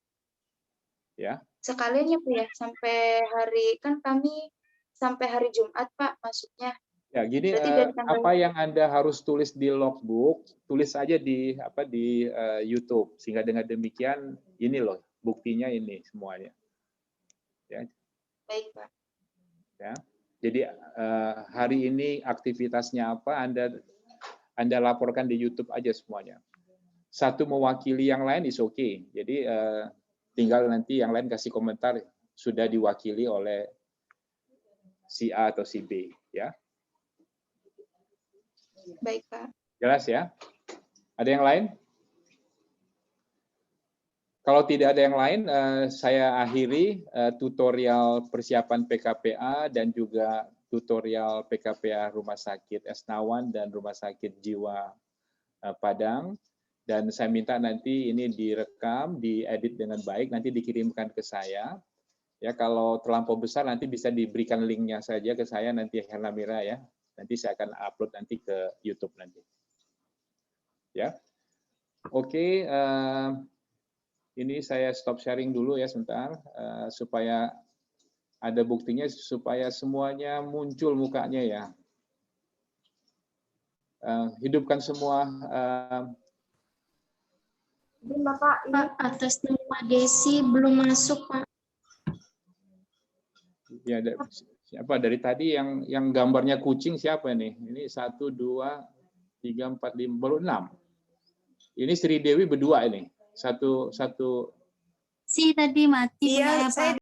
Ya. Sekalian ya Pak ya, sampai hari, kan kami sampai hari Jumat Pak masuknya. Ya, gini, apa yang Anda harus tulis di logbook, tulis aja di YouTube, sehingga dengan demikian ini loh buktinya ini semuanya. Ya. Baik Pak. Ya. Jadi hari ini aktivitasnya apa, Anda laporkan di YouTube aja semuanya. Satu mewakili yang lain is okay. Jadi tinggal nanti yang lain kasih komentar sudah diwakili oleh si A atau si B, ya. Baik Pak. Jelas ya? Ada yang lain? Kalau tidak ada yang lain, saya akhiri tutorial persiapan PKPA dan juga tutorial PKPA Rumah Sakit Esnawan dan Rumah Sakit Jiwa Padang. Dan saya minta nanti ini direkam, diedit dengan baik, nanti dikirimkan ke saya. Ya, kalau terlampau besar nanti bisa diberikan linknya saja ke saya nanti Hernamira ya. Nanti saya akan upload nanti ke YouTube nanti. Ya. Oke, ini saya stop sharing dulu ya sebentar, supaya ada buktinya, supaya semuanya muncul mukanya ya. Hidupkan semua. Izin Bapak, ini Pak, atas nama Desi belum masuk, Pak. Ya, siapa dari tadi yang gambarnya kucing siapa nih? Ini 1, 2, 3, 4, 5, baru 6. Ini Sri Dewi berdua ini. Satu. Si tadi mati Iya, punya saya Pak.